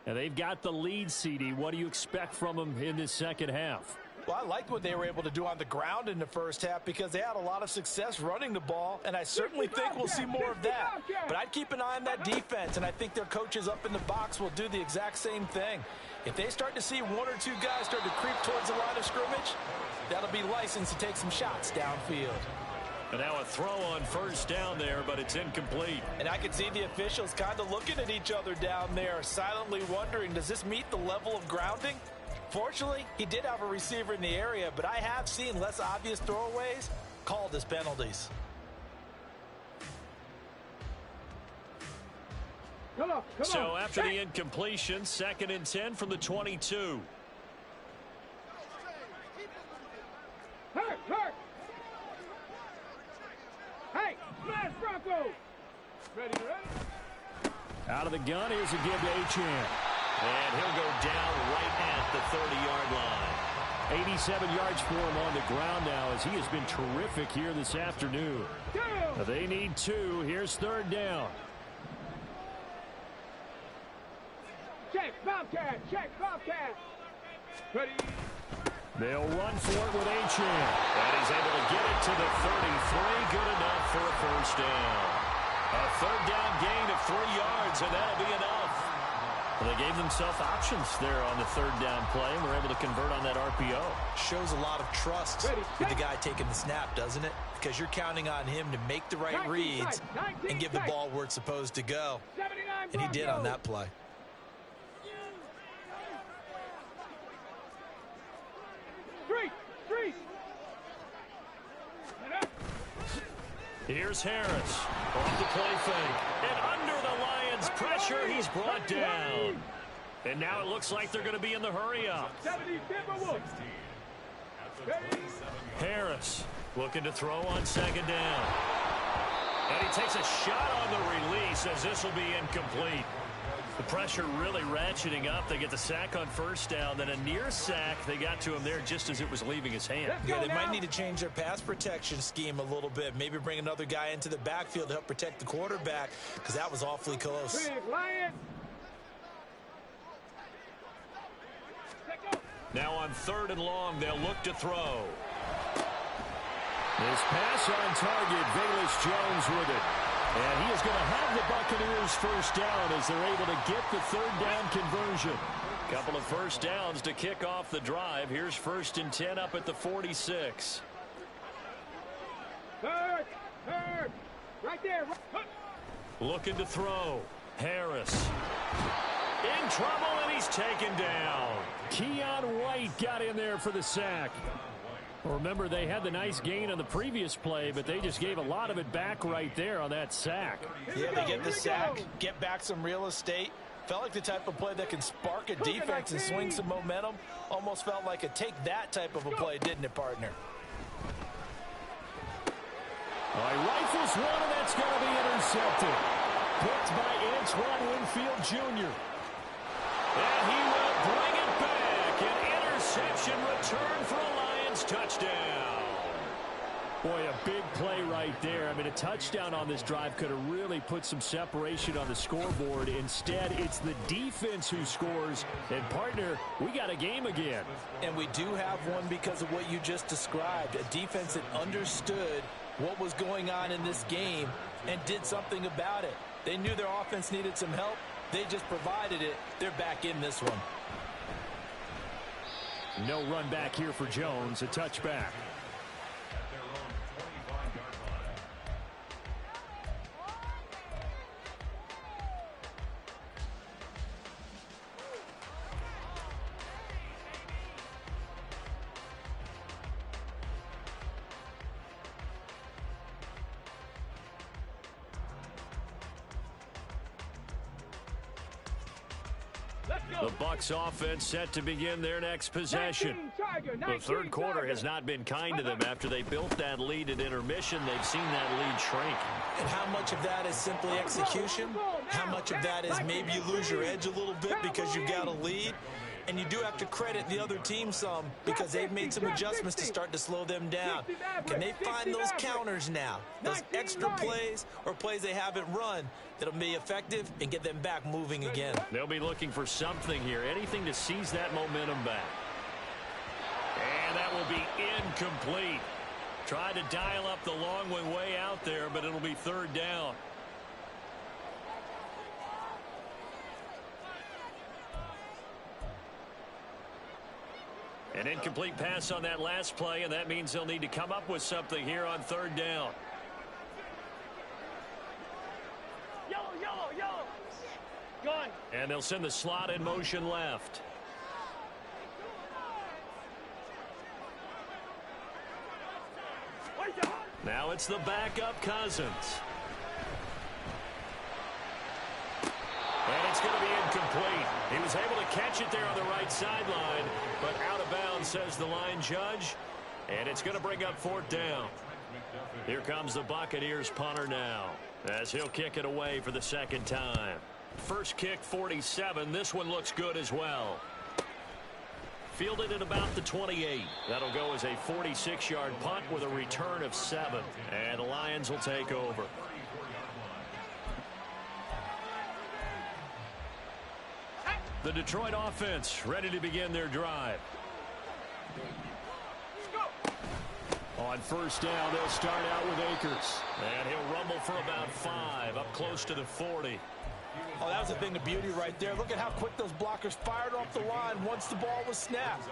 Speaker 1: And they've got the lead, CD. What do you expect from them in this second half?
Speaker 4: Well, I liked what they were able to do on the ground in the first half because they had a lot of success running the ball, and I certainly think we'll see more of that. But I'd keep an eye on that defense, and I think their coaches up in the box will do the exact same thing. If they start to see 1 or 2 guys start to creep towards the line of scrimmage, that'll be licensed to take some shots downfield.
Speaker 6: And now a throw on first down there, but it's incomplete.
Speaker 4: And I can see the officials kind of looking at each other down there, silently wondering, does this meet the level of grounding? Fortunately, he did have a receiver in the area, but I have seen less obvious throwaways called as penalties.
Speaker 6: So after the incompletion, 2nd and 10 from the 22.
Speaker 2: Hurt! Hey, smash Bronco! Ready?
Speaker 1: Out of the gun, here's a give to Achane.
Speaker 6: And he'll go down right at the 30-yard line.
Speaker 1: 87 yards for him on the ground now as he has been terrific here this afternoon. They need 2. Here's 3rd down.
Speaker 2: Check Bobcat! Ready?
Speaker 1: They'll run for it with Achane.
Speaker 6: And he's able to get it to the 33. Good enough for a first down. A 3rd down gain of 3 yards, and that'll be enough. Well, they gave themselves options there on the 3rd down play, and were able to convert on that RPO.
Speaker 4: Shows a lot of trust with the guy taking the snap, doesn't it? Because you're counting on him to make the right reads and give the ball where it's supposed to go. And he did on that play.
Speaker 2: Street!
Speaker 6: Here's Harris off the play fake. And under the Lions' pressure, he's brought down. And now it looks like they're going to be in the hurry-up. Harris looking to throw on 2nd down. And he takes a shot on the release as this will be incomplete. The pressure really ratcheting up. They get the sack on first down, then a near sack. They got to him there just as it was leaving his hand.
Speaker 4: Yeah, they might need to change their pass protection scheme a little bit. Maybe bring another guy into the backfield to help protect the quarterback, because that was awfully close.
Speaker 6: Now on 3rd and long, they'll look to throw. His pass on target, Weasel-faced with it. And he is going to have the Buccaneers first down as they're able to get the 3rd down conversion. Couple of first downs to kick off the drive. Here's 1st and 10 up at the 46.
Speaker 2: Third, right there.
Speaker 6: Looking to throw. Harris. In trouble, and he's taken down. Keon White got in there for the sack. Remember, they had the nice gain on the previous play, but they just gave a lot of it back right there on that sack.
Speaker 4: Yeah, they get the sack, get back some real estate. Felt like the type of play that can spark a defense and swing some momentum. Almost felt like a take-that type of a play, didn't it, partner?
Speaker 6: He rifles one, and that's going to be intercepted. Picked by Antoine Winfield Jr. And he will bring it back. An interception return for a Lions touchdown. Boy, a big play right there. I mean, a touchdown on this drive could have really put some separation on the scoreboard. Instead, it's the defense who scores. And, partner, we got a game again.
Speaker 4: And we do have one because of what you just described. A defense that understood what was going on in this game and did something about it. They knew their offense needed some help. They just provided it. They're back in this one.
Speaker 6: No run back here for Jones. A touchback. The Bucs offense set to begin their next possession. The third quarter has not been kind to them. After they built that lead at intermission, they've seen that lead shrink.
Speaker 4: And how much of that is simply execution? How much of that is maybe you lose your edge a little bit because you've got a lead? And you do have to credit the other team some because they've made some adjustments to start to slow them down. Can they find those counters now? Those extra plays or plays they haven't run that'll be effective and get them back moving again.
Speaker 6: They'll be looking for something here, anything to seize that momentum back. And that will be incomplete. Tried to dial up the long way out there, but it'll be 3rd down. An incomplete pass on that last play, and that means they'll need to come up with something here on 3rd down.
Speaker 2: Yellow. Gun.
Speaker 6: And they'll send the slot in motion left. Now it's the backup Cousins. And it's going to be incomplete. He was able to catch it there on the right sideline, but out of bounds, says the line judge. And it's going to bring up 4th down. Here comes the Buccaneers punter now, as he'll kick it away for the 2nd time. First kick, 47. This one looks good as well. Fielded at about the 28. That'll go as a 46-yard punt with a return of 7. And the Lions will take over. The Detroit offense ready to begin their drive. On 1st down, they'll start out with Akers. And he'll rumble for about 5, up close to the 40.
Speaker 4: Oh, that was a thing of beauty right there. Look at how quick those blockers fired off the line once the ball was snapped.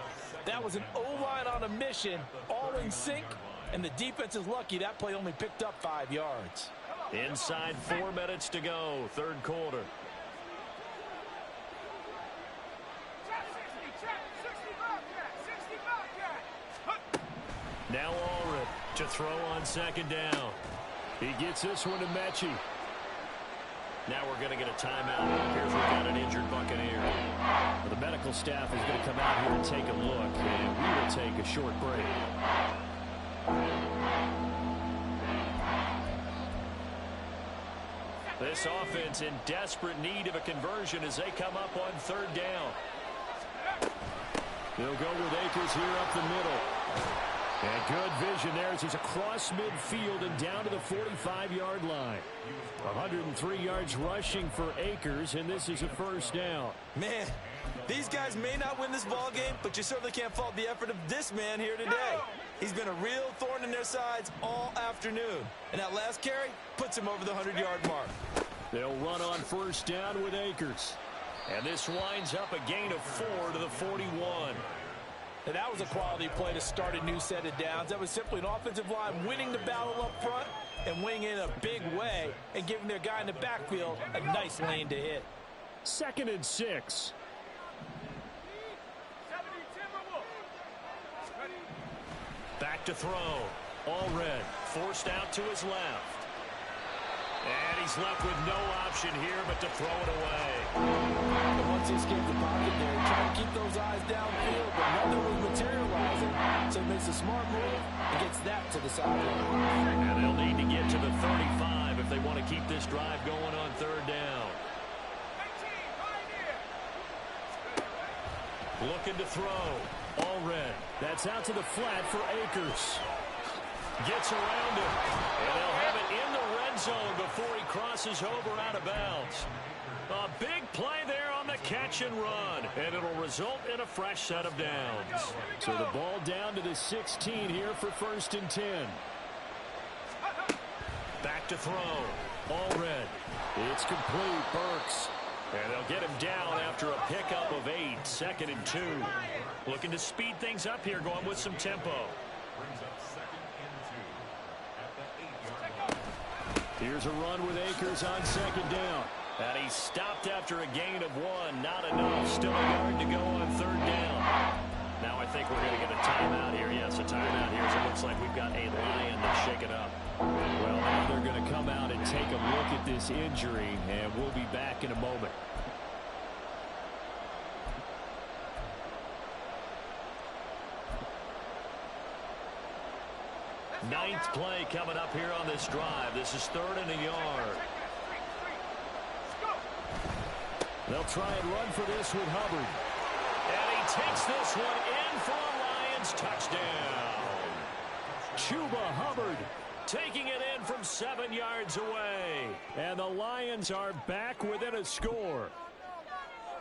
Speaker 4: That was an O-line on a mission, all in sync, and the defense is lucky that play only picked up 5 yards.
Speaker 6: Inside 4 minutes to go, 3rd quarter. Now Allred to throw on 2nd down. He gets this one to Mechie. Now we're going to get a timeout. Here's we've got an injured Buccaneer. The medical staff is going to come out here and take a look, and we will take a short break. This offense in desperate need of a conversion as they come up on third down. They'll go with Akers here up the middle. And good vision there as he's across midfield and down to the 45-yard line. 103 yards rushing for Akers, and this is a first down.
Speaker 4: Man, these guys may not win this ball game, but you certainly can't fault the effort of this man here today. He's been a real thorn in their sides all afternoon. And that last carry puts him over the 100-yard mark.
Speaker 6: They'll run on first down with Akers. And this winds up a gain of 4 to the 41.
Speaker 3: And that was a quality play to start a new set of downs. That was simply an offensive line winning the battle up front and winning in a big way and giving their guy in the backfield a nice lane to hit.
Speaker 6: 2nd and 6. Back to throw. Allred forced out to his left. And he's left with no option here but to throw it away.
Speaker 3: And once he escaped the pocket there, he tried to keep those eyes downfield, but nothing was materializing. So he makes a smart move and gets that to the sideline.
Speaker 6: And they'll need to get to the 35 if they want to keep this drive going on third down. Looking to throw. Allred. That's out to the flat for Akers. Gets around him. And they'll have it in the red zone before he crosses over out of bounds. A big play there on the catch and run. And it'll result in a fresh set of downs. So the ball down to the 16 here for 1st and 10. Back to throw. Allred. It's complete. Burks. And they'll get him down after a pickup of 8. 2nd and 2. Looking to speed things up here, going with some tempo. Here's a run with Akers on 2nd down. And he's stopped after a gain of 1. Not enough. Still a yard to go on 3rd down. Now I think we're going to get a timeout here. Yes, a timeout here. So it looks like we've got a Lion to shake it up. Well, now they're going to come out and take a look at this injury, and we'll be back in a moment. Ninth play coming up here on this drive. This is 3rd and a yard. They'll try and run for this with Hubbard. And he takes this one in for a Lions touchdown. Chuba Hubbard taking it in from 7 yards away. And the Lions are back within a score.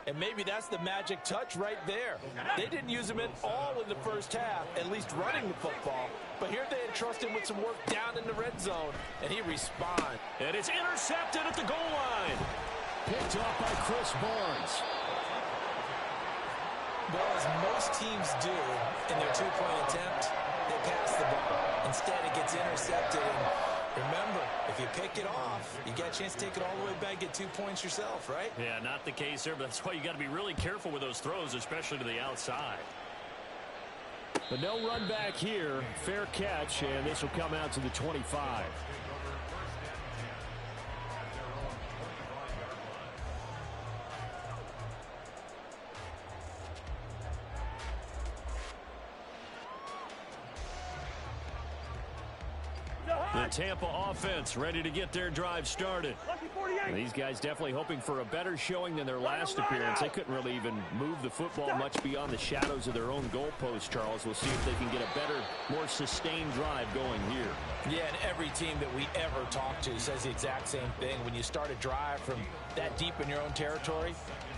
Speaker 3: And maybe that's the magic touch right there. They didn't use him at all in the first half, at least running the football. But here they entrust him with some work down in the red zone, and he responds.
Speaker 6: And it's intercepted at the goal line. Picked off by Chris Barnes.
Speaker 4: Well, as most teams do in their two-point attempt, they pass the ball. Instead, it gets intercepted. And remember, if you pick it off, you get a chance to take it all the way back, get 2 points yourself, right?
Speaker 6: Yeah, not the case there, but that's why you got to be really careful with those throws, especially to the outside. But no run back here. Fair catch, and this will come out to the 25. The Tampa offense ready to get their drive started. These guys definitely hoping for a better showing than their last appearance. They couldn't really even move the football much beyond the shadows of their own goalpost, Charles. We'll see if they can get a better, more sustained drive going here.
Speaker 3: Yeah, and every team that we ever talk to says the exact same thing. When you start a drive from that deep in your own territory,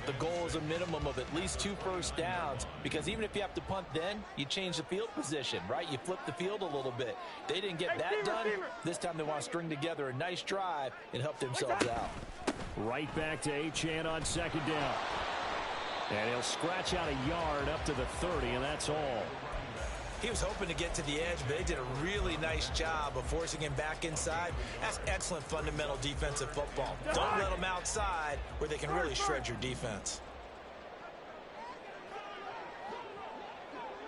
Speaker 3: the goal is a minimum of at least 2 first downs, because even if you have to punt then, you change the field position, right? You flip the field a little bit. They didn't get that done. This time they want to string together a nice drive and help themselves out.
Speaker 6: Right back to Achane on 2nd down. And he'll scratch out a yard up to the 30, and that's all.
Speaker 4: He was hoping to get to the edge, but they did a really nice job of forcing him back inside. That's excellent fundamental defensive football. Don't let them outside where they can really shred your defense.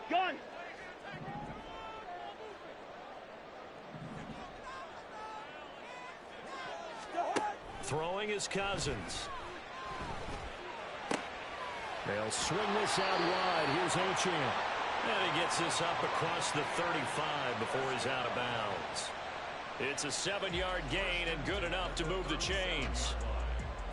Speaker 2: Gun!
Speaker 6: Throwing is Cousins. They'll swing this out wide. Here's Achane. And he gets this up across the 35 before he's out of bounds. It's a 7-yard gain and good enough to move the chains.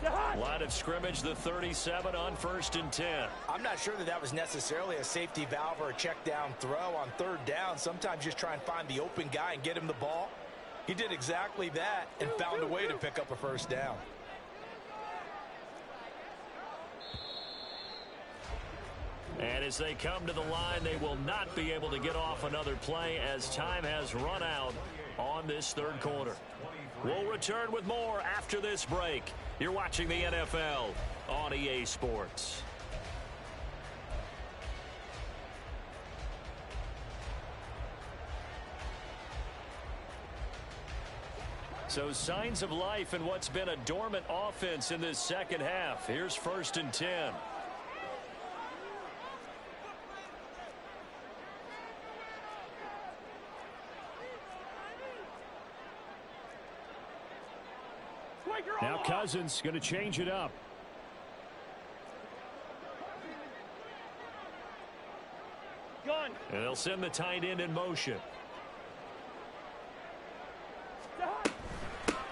Speaker 6: Line of scrimmage, the 37 on 1st and 10.
Speaker 4: I'm not sure that was necessarily a safety valve or a check down throw on 3rd down. Sometimes just try and find the open guy and get him the ball. He did exactly that and found a way to pick up a 1st down.
Speaker 6: And as they come to the line, they will not be able to get off another play as time has run out on this 3rd quarter. We'll return with more after this break. You're watching the NFL on EA Sports. So signs of life in what's been a dormant offense in this 2nd half. Here's 1st and 10. Now Cousins going to change it up.
Speaker 2: Gun.
Speaker 6: And they'll send the tight end in motion.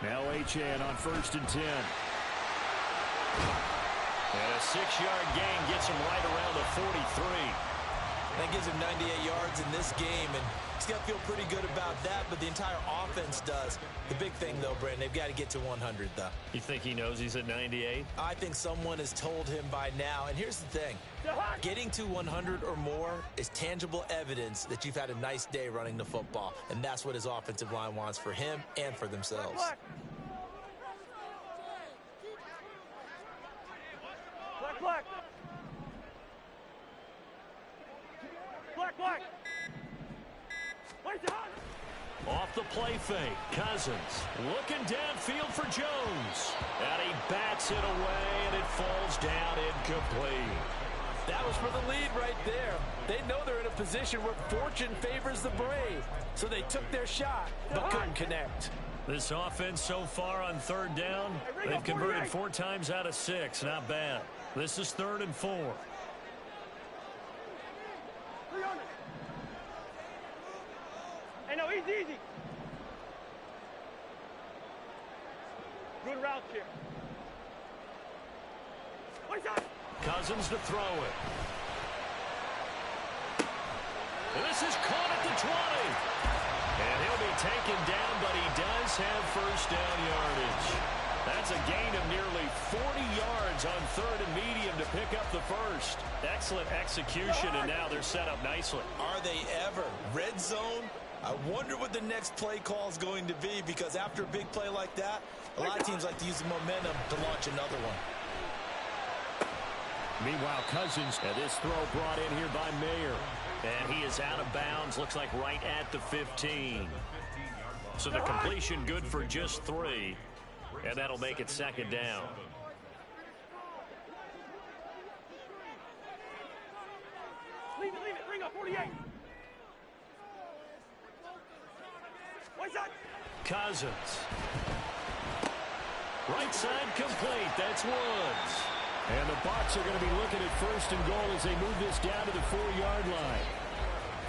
Speaker 6: Now Achane on 1st and 10. And a 6-yard gain gets him right around the 43.
Speaker 4: That gives him 98 yards in this game, and he's got to feel pretty good about that, but the entire offense does. The big thing, though, Brandon, they've got to get to 100, though.
Speaker 6: You think he knows he's at 98?
Speaker 4: I think someone has told him by now, and here's the thing. Getting to 100 or more is tangible evidence that you've had a nice day running the football, and that's what his offensive line wants for him and for themselves.
Speaker 2: Black.
Speaker 6: Off the play fake, Cousins looking downfield for Jones. And he bats it away, and it falls down incomplete.
Speaker 3: That was for the lead right there. They know they're in a position where fortune favors the brave. So they took their shot, but couldn't connect.
Speaker 6: This offense so far on 3rd down, they've converted 4 times out of 6. Not bad. This is 3rd and 4.
Speaker 2: Hey, no, easy. Good route here.
Speaker 6: Cousins to throw it. And this is caught at the 20. And he'll be taken down, but he does have 1st down yardage. That's a gain of nearly 40 yards on 3rd and medium to pick up the 1st. Excellent execution, and now they're set up nicely.
Speaker 4: Are they ever? Red zone? I wonder what the next play call is going to be, because after a big play like that, a lot of teams like to use the momentum to launch another one.
Speaker 6: Meanwhile, Cousins, and this throw brought in here by Mayer. And he is out of bounds, looks like right at the 15. So the completion good for just 3. And that'll make it 2nd down.
Speaker 2: Leave it. Bring up 48.
Speaker 6: Cousins. Right side complete. That's Woods. And the Bucs are going to be looking at 1st and goal as they move this down to the 4-yard line.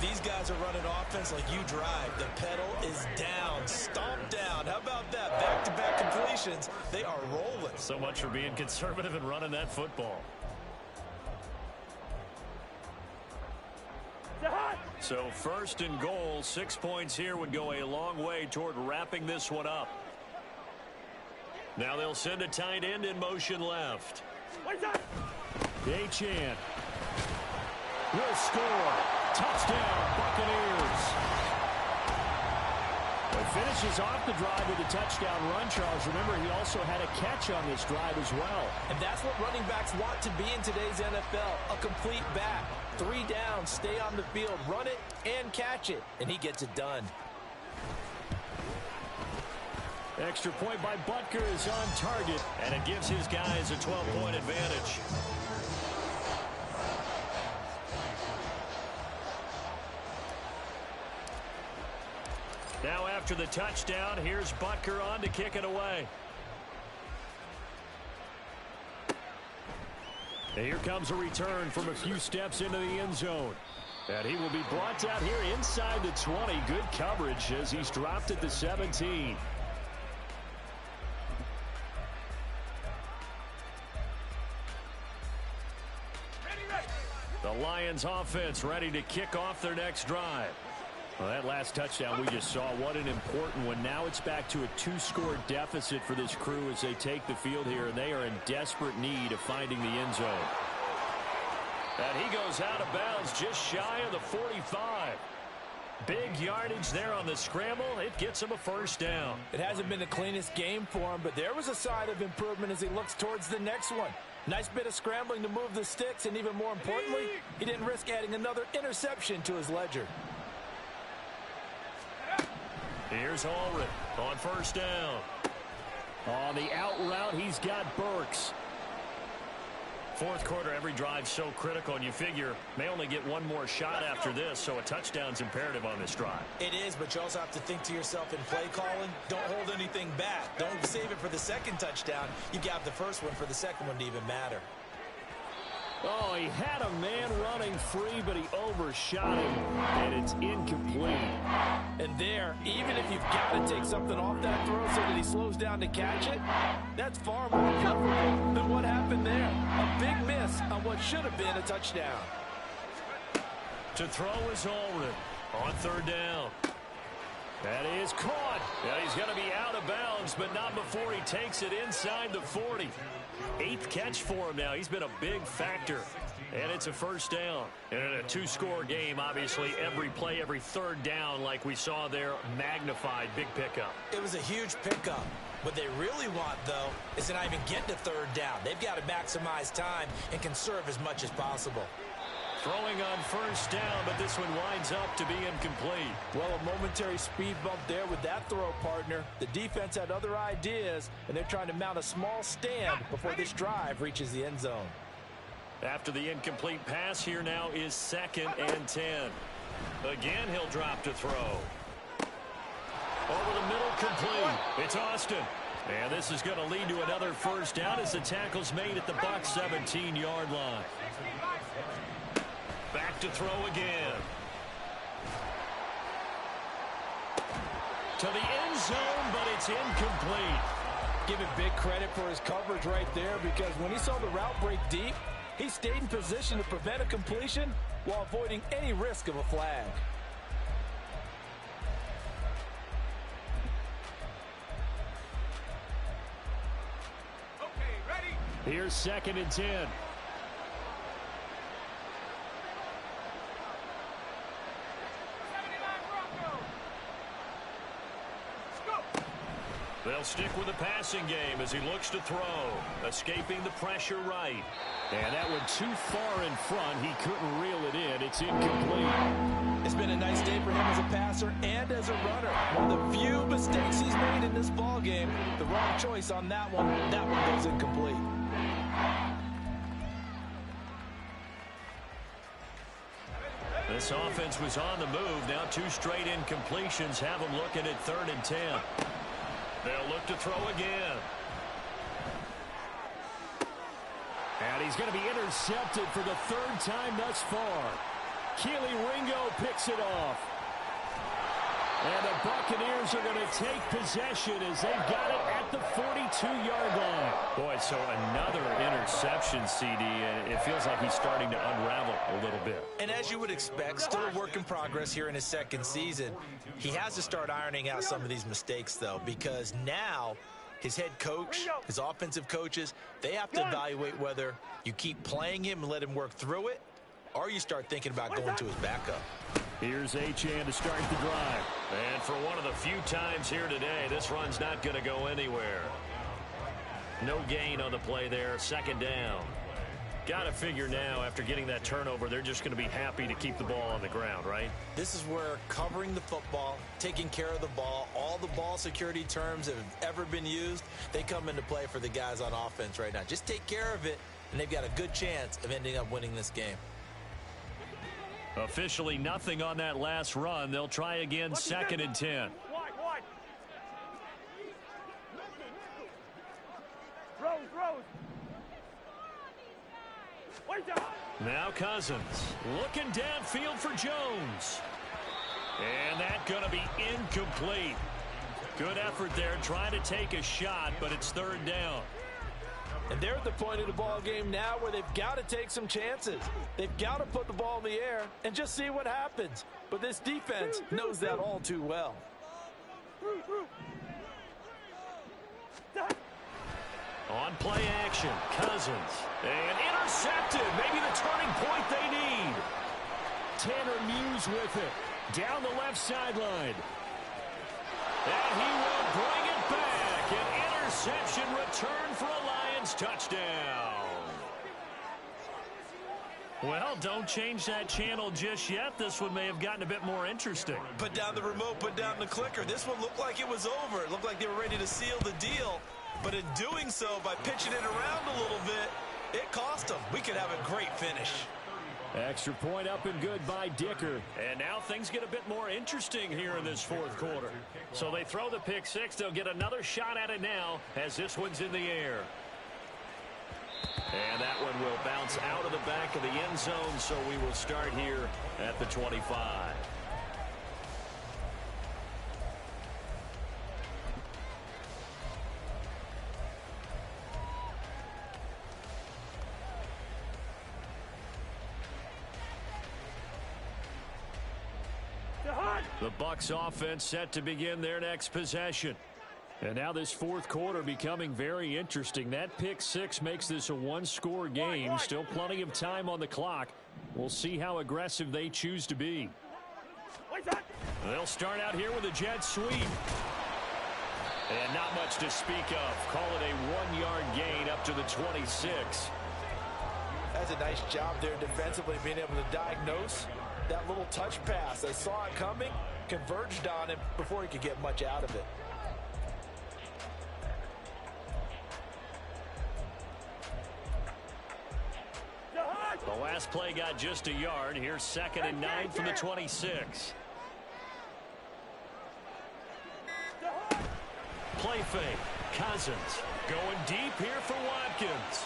Speaker 4: These guys are running offense like you drive. The pedal is down, stomped down. How about that? Back-to-back completions. They are rolling.
Speaker 6: So much for being conservative and running that football. So 1st and goal, 6 points here would go a long way toward wrapping this one up. Now they'll send a tight end in motion left. Achane will score. Touchdown, Buccaneers. It finishes off the drive with a touchdown run, Charles. Remember, he also had a catch on this drive as well.
Speaker 3: And that's what running backs want to be in today's NFL, a complete back. 3 downs, stay on the field, run it, and catch it. And he gets it done.
Speaker 6: Extra point by Butker is on target, and it gives his guys a 12-point advantage. Now after the touchdown, here's Butker on to kick it away. And here comes a return from a few steps into the end zone. And he will be brought down here inside the 20. Good coverage as he's dropped at the 17. The Lions offense ready to kick off their next drive. Well, that last touchdown we just saw, what an important one. Now it's back to a 2-score deficit for this crew as they take the field here, and they are in desperate need of finding the end zone. And he goes out of bounds just shy of the 45. Big yardage there on the scramble. It gets him a first down.
Speaker 3: It hasn't been the cleanest game for him, but there was a sign of improvement as he looks towards the next one. Nice bit of scrambling to move the sticks, and even more importantly, he didn't risk adding another interception to his ledger.
Speaker 6: Here's Ulrich on first down. On the out route, he's got Burks. Fourth quarter, every drive so critical, and you figure may only get one more shot after this, so a touchdown's imperative on this drive.
Speaker 4: It is, but you also have to think to yourself in play calling, don't hold anything back. Don't save it for the second touchdown. You got the first one for the second one to even matter.
Speaker 6: Oh, he had a man running free, but he overshot him, and it's incomplete.
Speaker 3: And there, even if you've got to take something off that throw so that he slows down to catch it, that's far more preferable than what happened there. A big miss on what should have been a touchdown.
Speaker 6: To throw is Ulrich on third down. That is caught. Yeah, he's going to be out of bounds, but not before he takes it inside the 40. 8th catch for him now. He's been a big factor. And it's a first down. And in a 2-score game, obviously, every play, every third down, like we saw there, magnified. Big pickup.
Speaker 4: It was a huge pickup. What they really want, though, is to not even get to third down. They've got to maximize time and conserve as much as possible.
Speaker 6: Throwing on first down, but this one winds up to be incomplete.
Speaker 3: Well, a momentary speed bump there with that throw, partner. The defense had other ideas, and they're trying to mount a small stand before this drive reaches the end zone.
Speaker 6: After the incomplete pass, here now is 2nd and 10. Again, he'll drop to throw. Over the middle, complete. It's Austin. And this is going to lead to another first down as the tackle's made at the Bucs 17-yard line. Back to throw again. To the end zone, but it's incomplete.
Speaker 3: Give him big credit for his coverage right there, because when he saw the route break deep, he stayed in position to prevent a completion while avoiding any risk of a flag.
Speaker 2: Okay, ready?
Speaker 6: Here's 2nd and 10. They'll stick with the passing game as he looks to throw. Escaping the pressure right. And that one too far in front. He couldn't reel it in. It's incomplete.
Speaker 3: It's been a nice day for him as a passer and as a runner. One of the few mistakes he's made in this ballgame. The wrong choice on that one. That one goes incomplete.
Speaker 6: This offense was on the move. Now 2 straight incompletions have him looking at 3rd and 10. They'll look to throw again. And he's going to be intercepted for the 3rd time thus far. Keely Ringo picks it off. And the Buccaneers are going to take possession as they've got it at the 42-yard line. Boy, so another interception, CD, and it feels like he's starting to unravel a little bit.
Speaker 4: And as you would expect, still a work in progress here in his 2nd season. He has to start ironing out some of these mistakes, though, because now his head coach, his offensive coaches, they have to evaluate whether you keep playing him and let him work through it, or you start thinking about going to his backup.
Speaker 6: Here's Achane to start the drive. And for one of the few times here today, this run's not going to go anywhere. No gain on the play there. 2nd down. Got to figure now, after getting that turnover, they're just going to be happy to keep the ball on the ground, right?
Speaker 4: This is where covering the football, taking care of the ball, all the ball security terms that have ever been used, they come into play for the guys on offense right now. Just take care of it, and they've got a good chance of ending up winning this game.
Speaker 6: Officially nothing on that last run. They'll try again, 2nd and 10. Now Cousins looking downfield for Jones. And that's going to be incomplete. Good effort there trying to take a shot, but it's third down.
Speaker 3: And they're at the point of the ball game now where they've got to take some chances. They've got to put the ball in the air and just see what happens. But this defense knows that all too well.
Speaker 6: On play action, Cousins. And intercepted. Maybe the turning point they need. Tanner Muse with it. Down the left sideline. And he will bring it back. An interception return for a Lions touchdown. Well, don't change that channel just yet. This one may have gotten a bit more interesting.
Speaker 4: Put down the remote, put down the clicker. This one looked like it was over. It looked like they were ready to seal the deal. But in doing so, by pitching it around a little bit, it cost them. We could have a great finish.
Speaker 1: Extra point up and good by Dicker.
Speaker 6: And now things get a bit more interesting here in this fourth quarter. So they throw the pick six. They'll get another shot at it now as this one's in the air. And that one will bounce out of the back of the end zone, so we will start here at the 25. The Bucs offense set to begin their next possession. And now this fourth quarter becoming very interesting. That pick six makes this a one-score game. Still plenty of time on the clock. We'll see how aggressive they choose to be. They'll start out here with a jet sweep. And not much to speak of. Call it a one-yard gain up to the 26.
Speaker 3: That's a nice job there defensively, being able to diagnose that little touch pass. They saw it coming, converged on him before he could get much out of it.
Speaker 6: The last play got just a yard. Here's 2nd and 9 from the 26. Play fake. Cousins going deep here for Watkins.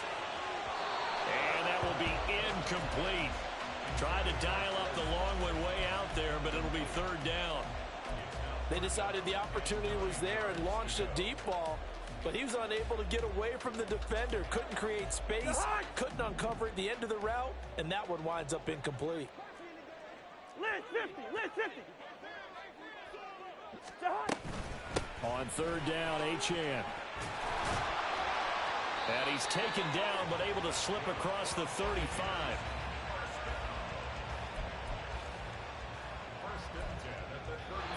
Speaker 6: And that will be incomplete. Tried to dial up the long one way out there, but it'll be third down.
Speaker 3: They decided the opportunity was there and launched a deep ball, but he was unable to get away from the defender. Couldn't create space, couldn't uncover the end of the route, and that one winds up incomplete.
Speaker 2: List 50, list 50.
Speaker 1: On third down, Achane.
Speaker 6: And he's taken down, but able to slip across the 35.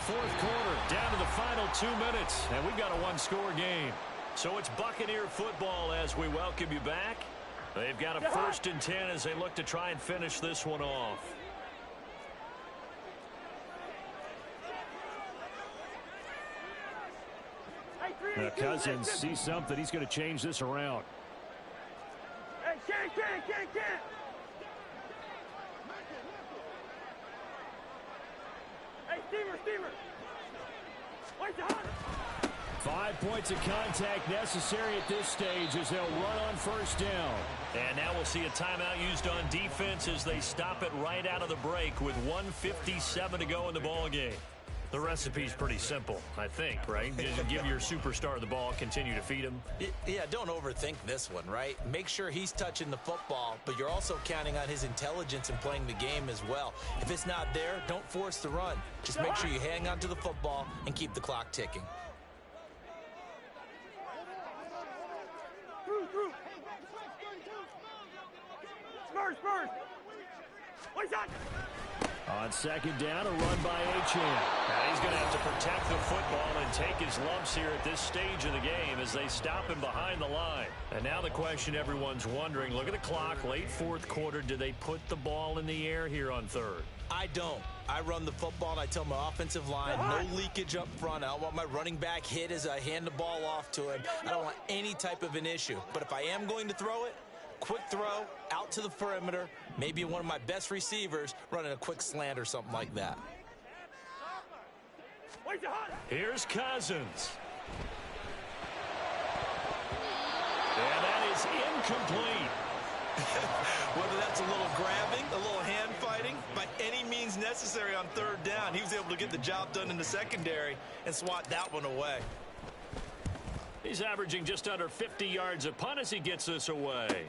Speaker 6: Fourth quarter, down to the final 2 minutes, and we've got a one-score game. So it's Buccaneer football as we welcome you back. They've got a 1st and 10 as they look to try and finish this one off.
Speaker 1: Now Cousins sees something. He's going to change this around.
Speaker 2: Hey, can't. Hey, steamer. Where's the hunter?
Speaker 1: 5 points of contact necessary at this stage as they'll run on first down.
Speaker 6: And now we'll see a timeout used on defense as they stop it right out of the break with 1:57 to go in the ball game. The recipe's pretty simple, I think, right? Just give your superstar the ball, continue to feed him.
Speaker 4: Yeah, don't overthink this one, right? Make sure he's touching the football, but you're also counting on his intelligence in playing the game as well. If it's not there, don't force the run. Just make sure you hang on to the football and keep the clock ticking.
Speaker 2: Spurs. Where's that?
Speaker 1: On second down, a run by Achane.
Speaker 6: Now he's going to have to protect the football and take his lumps here at this stage of the game as they stop him behind the line. And now the question everyone's wondering, look at the clock, late fourth quarter, do they put the ball in the air here on third?
Speaker 4: I don't. I run the football and I tell my offensive line, no leakage up front. I don't want my running back hit as I hand the ball off to him. I don't want any type of an issue. But if I am going to throw it, quick throw, out to the perimeter, maybe one of my best receivers running a quick slant or something like that.
Speaker 6: Here's Cousins. And that is incomplete.
Speaker 4: Whether that's a little grabbing, a little hand fighting, by any means necessary on third down, he was able to get the job done in the secondary and swat that one away.
Speaker 6: He's averaging just under 50 yards a punt as he gets this away.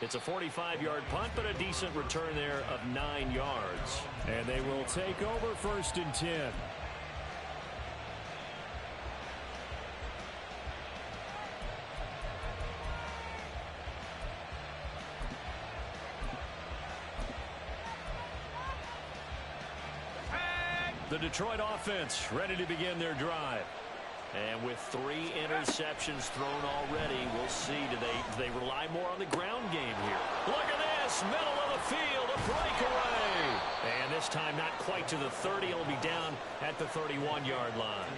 Speaker 6: It's a 45-yard punt, but a decent return there of 9 yards.
Speaker 1: And they will take over 1st and 10.
Speaker 6: The Detroit offense ready to begin their drive. And with 3 interceptions thrown already, we'll see, do they rely more on the ground game here. Look at this, middle of the field, a breakaway. And this time not quite to the 30. He'll be down at the 31-yard line.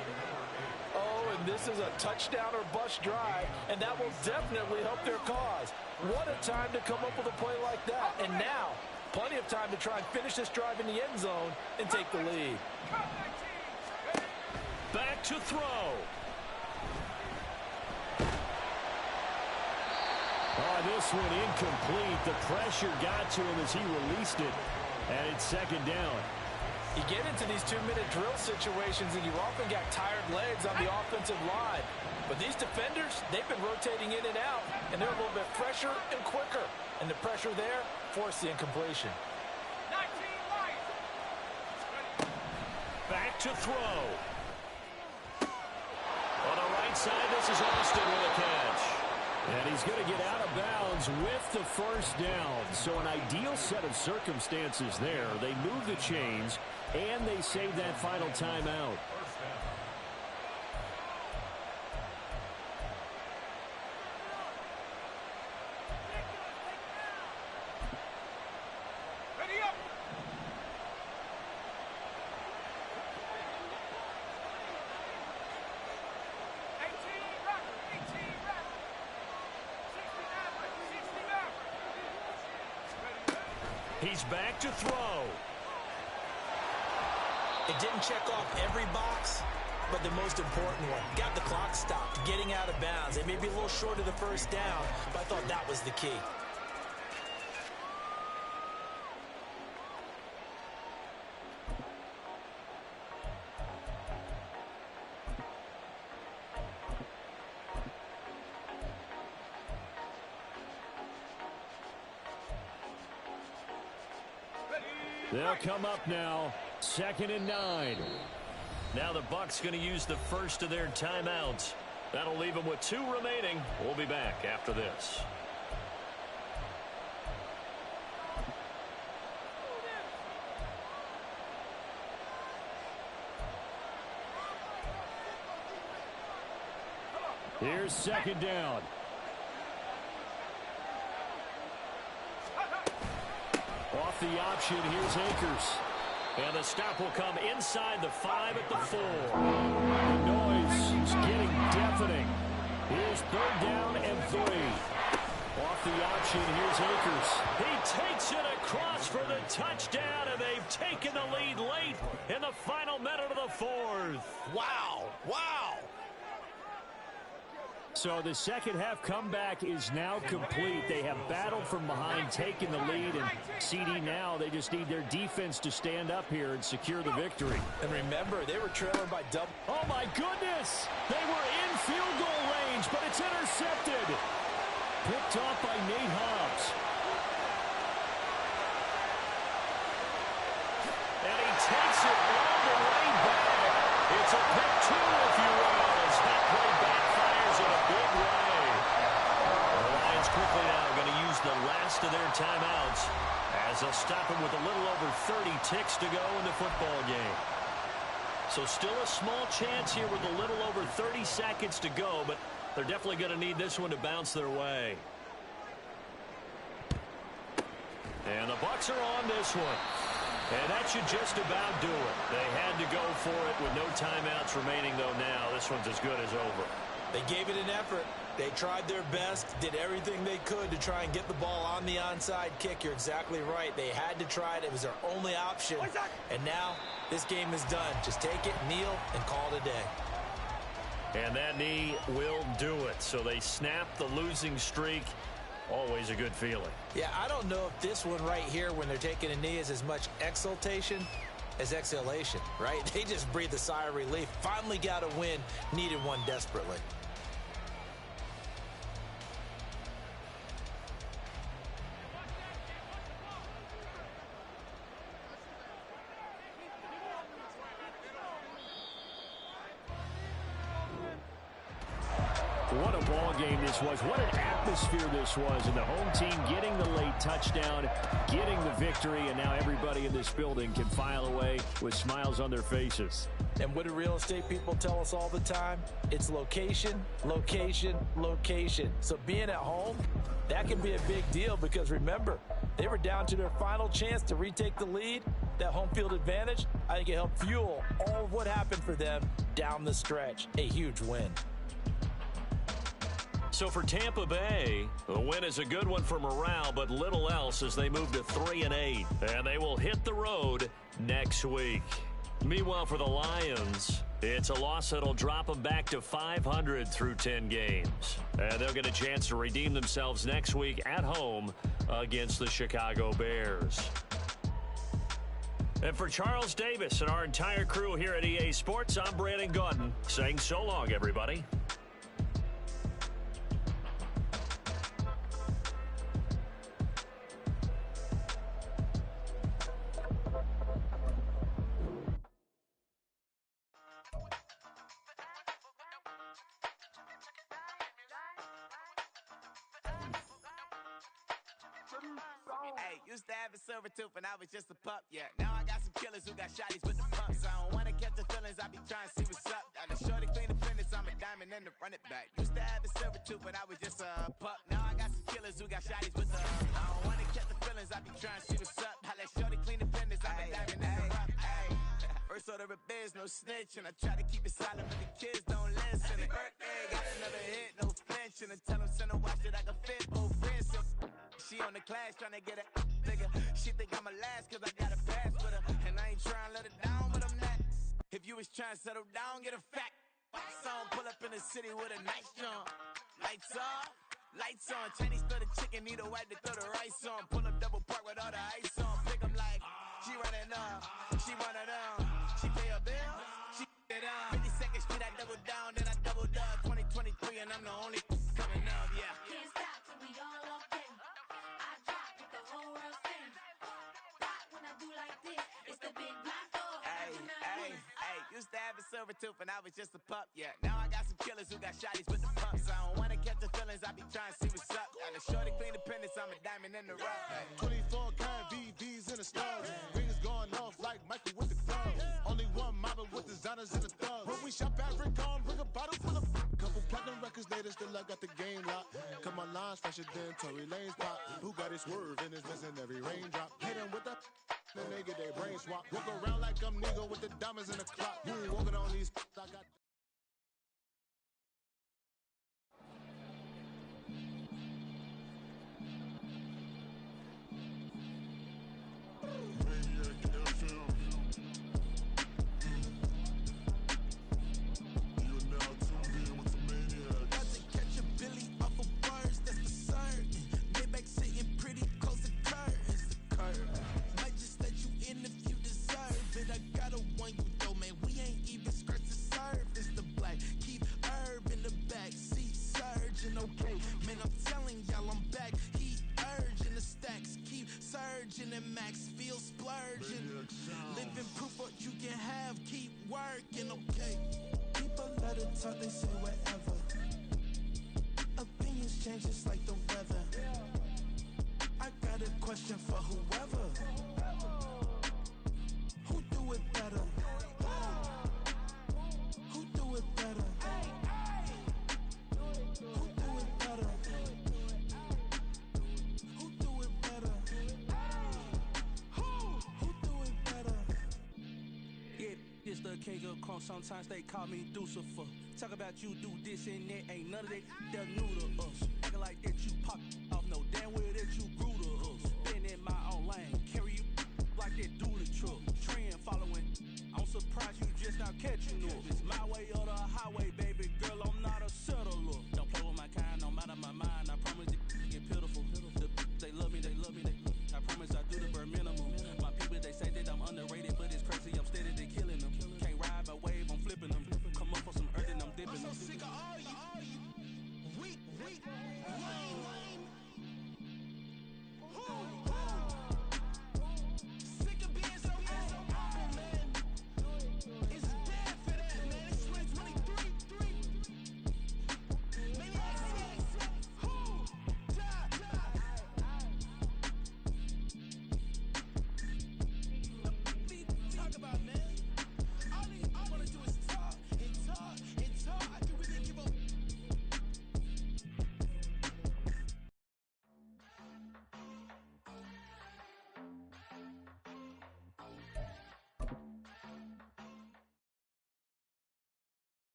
Speaker 3: Oh, and this is a touchdown or bust drive, and that will definitely help their cause. What a time to come up with a play like that. And now, plenty of time to try and finish this drive in the end zone and take the lead.
Speaker 6: Back to throw.
Speaker 1: Oh, this one incomplete. The pressure got to him as he released it. And it's 2nd down.
Speaker 3: You get into these 2-minute drill situations and you often got tired legs on the offensive line. But these defenders, they've been rotating in and out, and they're a little bit fresher and quicker. And the pressure there forced the incompletion.
Speaker 6: Back to throw. On the right side, this is Austin with a catch.
Speaker 1: And he's going to get out of bounds with the 1st down. So an ideal set of circumstances there. They move the chains, and they save that final timeout.
Speaker 6: He's back to throw.
Speaker 4: It didn't check off every box, but the most important one. Got the clock stopped, getting out of bounds. They may be a little short of the 1st down, but I thought that was the key.
Speaker 1: They'll come up now, 2nd and 9.
Speaker 6: Now the Bucs going to use the first of their timeouts. That'll leave them with 2 remaining. We'll be back after this.
Speaker 1: Here's 2nd down. Off the option, here's Akers.
Speaker 6: And the stop will come inside the 5 at the 4.
Speaker 1: The noise is getting deafening. Here's 3rd down and 3. Off the option, here's Akers.
Speaker 6: He takes it across for the touchdown, and they've taken the lead late in the final minute of the 4th.
Speaker 4: Wow! Wow!
Speaker 1: So the second half comeback is now complete. They have battled from behind, taken the lead, and CD now, they just need their defense to stand up here and secure the victory.
Speaker 3: And remember, they were trailing by double.
Speaker 1: Oh, my goodness! They were in field goal range, but it's intercepted. Picked off by Nate Hobbs.
Speaker 6: And he takes it all the way back. It's a pick 2, if you will, as that play backfires in a big way. The Lions quickly now going to use the last of their timeouts as they'll stop him with a little over 30 ticks to go in the football game. So still a small chance here with a little over 30 seconds to go, but they're definitely going to need this one to bounce their way. And the Bucs are on this one. And that should just about do it. They had to go for it with no timeouts remaining, though now. This one's as good as over.
Speaker 4: They gave it an effort. They tried their best, did everything they could to try and get the ball on the onside kick. You're exactly right. They had to try it. It was their only option. And now this game is done. Just take it, kneel, and call it a day.
Speaker 6: And that knee will do it. So they snap the losing streak. Always a good feeling.
Speaker 4: Yeah, I don't know if this one right here when they're taking a knee is as much exultation as exhalation, right? They just breathed a sigh of relief. Finally got a win. Needed one desperately.
Speaker 6: What a ball game this was. What an atmosphere this was. And the home team getting the late touchdown, getting the victory, and now everybody in this building can file away with smiles on their faces.
Speaker 4: And what do real estate people tell us all the time? It's location, location, location. So being at home, that can be a big deal because remember, they were down to their final chance to retake the lead. That home field advantage, I think it helped fuel all of what happened for them down the stretch. A huge win.
Speaker 6: So for Tampa Bay, the win is a good one for morale, but little else as they move to 3-8. And they will hit the road next week. Meanwhile, for the Lions, it's a loss that'll drop them back to 500 through 10 games. And they'll get a chance to redeem themselves next week at home against the Chicago Bears. And for Charles Davis and our entire crew here at EA Sports, I'm Brandon Gaudin saying so long, everybody.
Speaker 7: Hey, used to have a silver tooth when I was just a pup, yeah. Now I got some killers who got shotties with the pumps. I don't wanna catch the feelings, I be trying to see what's up. Got a shorty clean the fitness, I'm a diamond and to run it back. Used to have a silver tooth when I was just a pup. Now I got some killers who got shotties with the I don't wanna catch the feelings, I be trying to see what's up. I let shorty clean the fitness, I'm a diamond and to run it. First order of biz, no snitch, and I try to keep it silent, but the kids don't listen. And birthday, got another hit, no flinch, and I tell them send a watch that I can fit both wrists. She on the class trying to get a nigga. She think I'm a last cause I got a pass with her. And I ain't trying to let her down, but I'm not. If you was trying to settle down, get a fact. Song pull up in the city with a nice jump. Lights off, lights on. Chinese throw the chicken, need a wipe to throw the rice on. Pull up double park with all the ice on. Pick 'em like, she running up, she one of them. She pay her bill, she it up. 52nd Street, I double down, then I doubled up. 2023 and I'm the only coming up, yeah.
Speaker 8: Can't stop till we all locked in. I drop with the whole world sing. Pop when I do like this, it's the big black dog.
Speaker 7: Hey, used to have a silver tooth when I was just a pup, yeah. Now I got some killers who got shotties with the pumps. I don't wanna catch the feelings, I be trying to see what's up. Got a shorty clean the pendants, I'm a diamond in the rough.
Speaker 9: 24 karat VVs in the stars. Rings going off like Michael with the club. Only one model with designers in the thugs. When we shop at Rick on, bring a bottle full of couple platinum records later, still I got the game locked. Come on, lines fresher than Tory Lane's pop. Who got his swerve and is missing every raindrop. Hit them with the then they get their brain swap. Walk around like I'm nigga with the diamonds in the clock. You ain't walking on these I got.
Speaker 10: And max feel splurging. Living proof what you can have, keep working, okay? People let it talk, they say whatever. Opinions change just like the weather. I got a question for whoever. Who do it better? Who do it better? Who do it better?
Speaker 11: This the king of crunk, sometimes they call me Lucifer. Talk about you do this and that, ain't none of that, they're new to us. Acting like that you pop off, no damn well that you grew to us. Been in my own lane, carry you like that do the truck. Trend following, I'm surprised you just now catching us. It's my way or the highway, baby girl.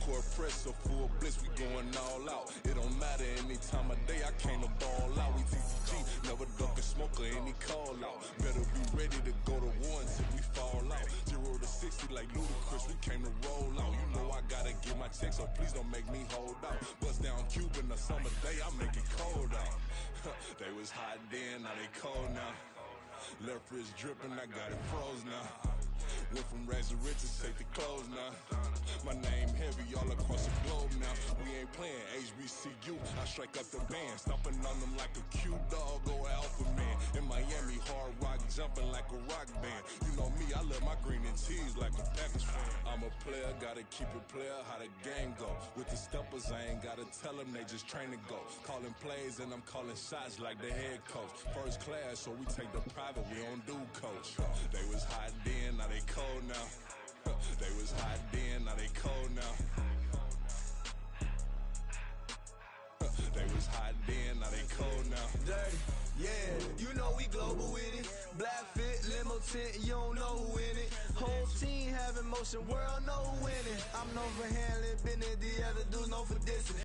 Speaker 12: court press, so full blitz, we going all out. It don't matter any time of day, I came to ball out. We TTG, never duck a smoker, any call out. Better be ready to go to war until we fall out. 0 to 60 like Ludacris, we came to roll out. You know I gotta get my check, so please don't make me hold out. Bust down Cuban a summer day, I make it cold out. They was hot then, now they cold now. Left wrist dripping, I got it froze now. Went from rags to riches, take the clothes now. My name heavy all across the globe now. We ain't playing HBCU, I strike up the band. Stomping on them like a Q-dog or Alpha Man. In Miami, hard rock jumping like a rock band. You know me, I love my green and cheese like a Packers fan. I'm a player, gotta keep it player, how the game go. With the steppers, I ain't gotta tell them, they just train to go. Calling plays and I'm calling shots like the head coach. First class, so we take the private, we don't do coach. They was hot then, now they cold now. They was hot then, now they cold now. They was hot then, now they cold now.
Speaker 13: Dirty, yeah, you know we global with it. Black fit, limo tint, you don't know who in it. Whole team having motion, world know who winning. I'm known for handling business, the other dudes known for dissing.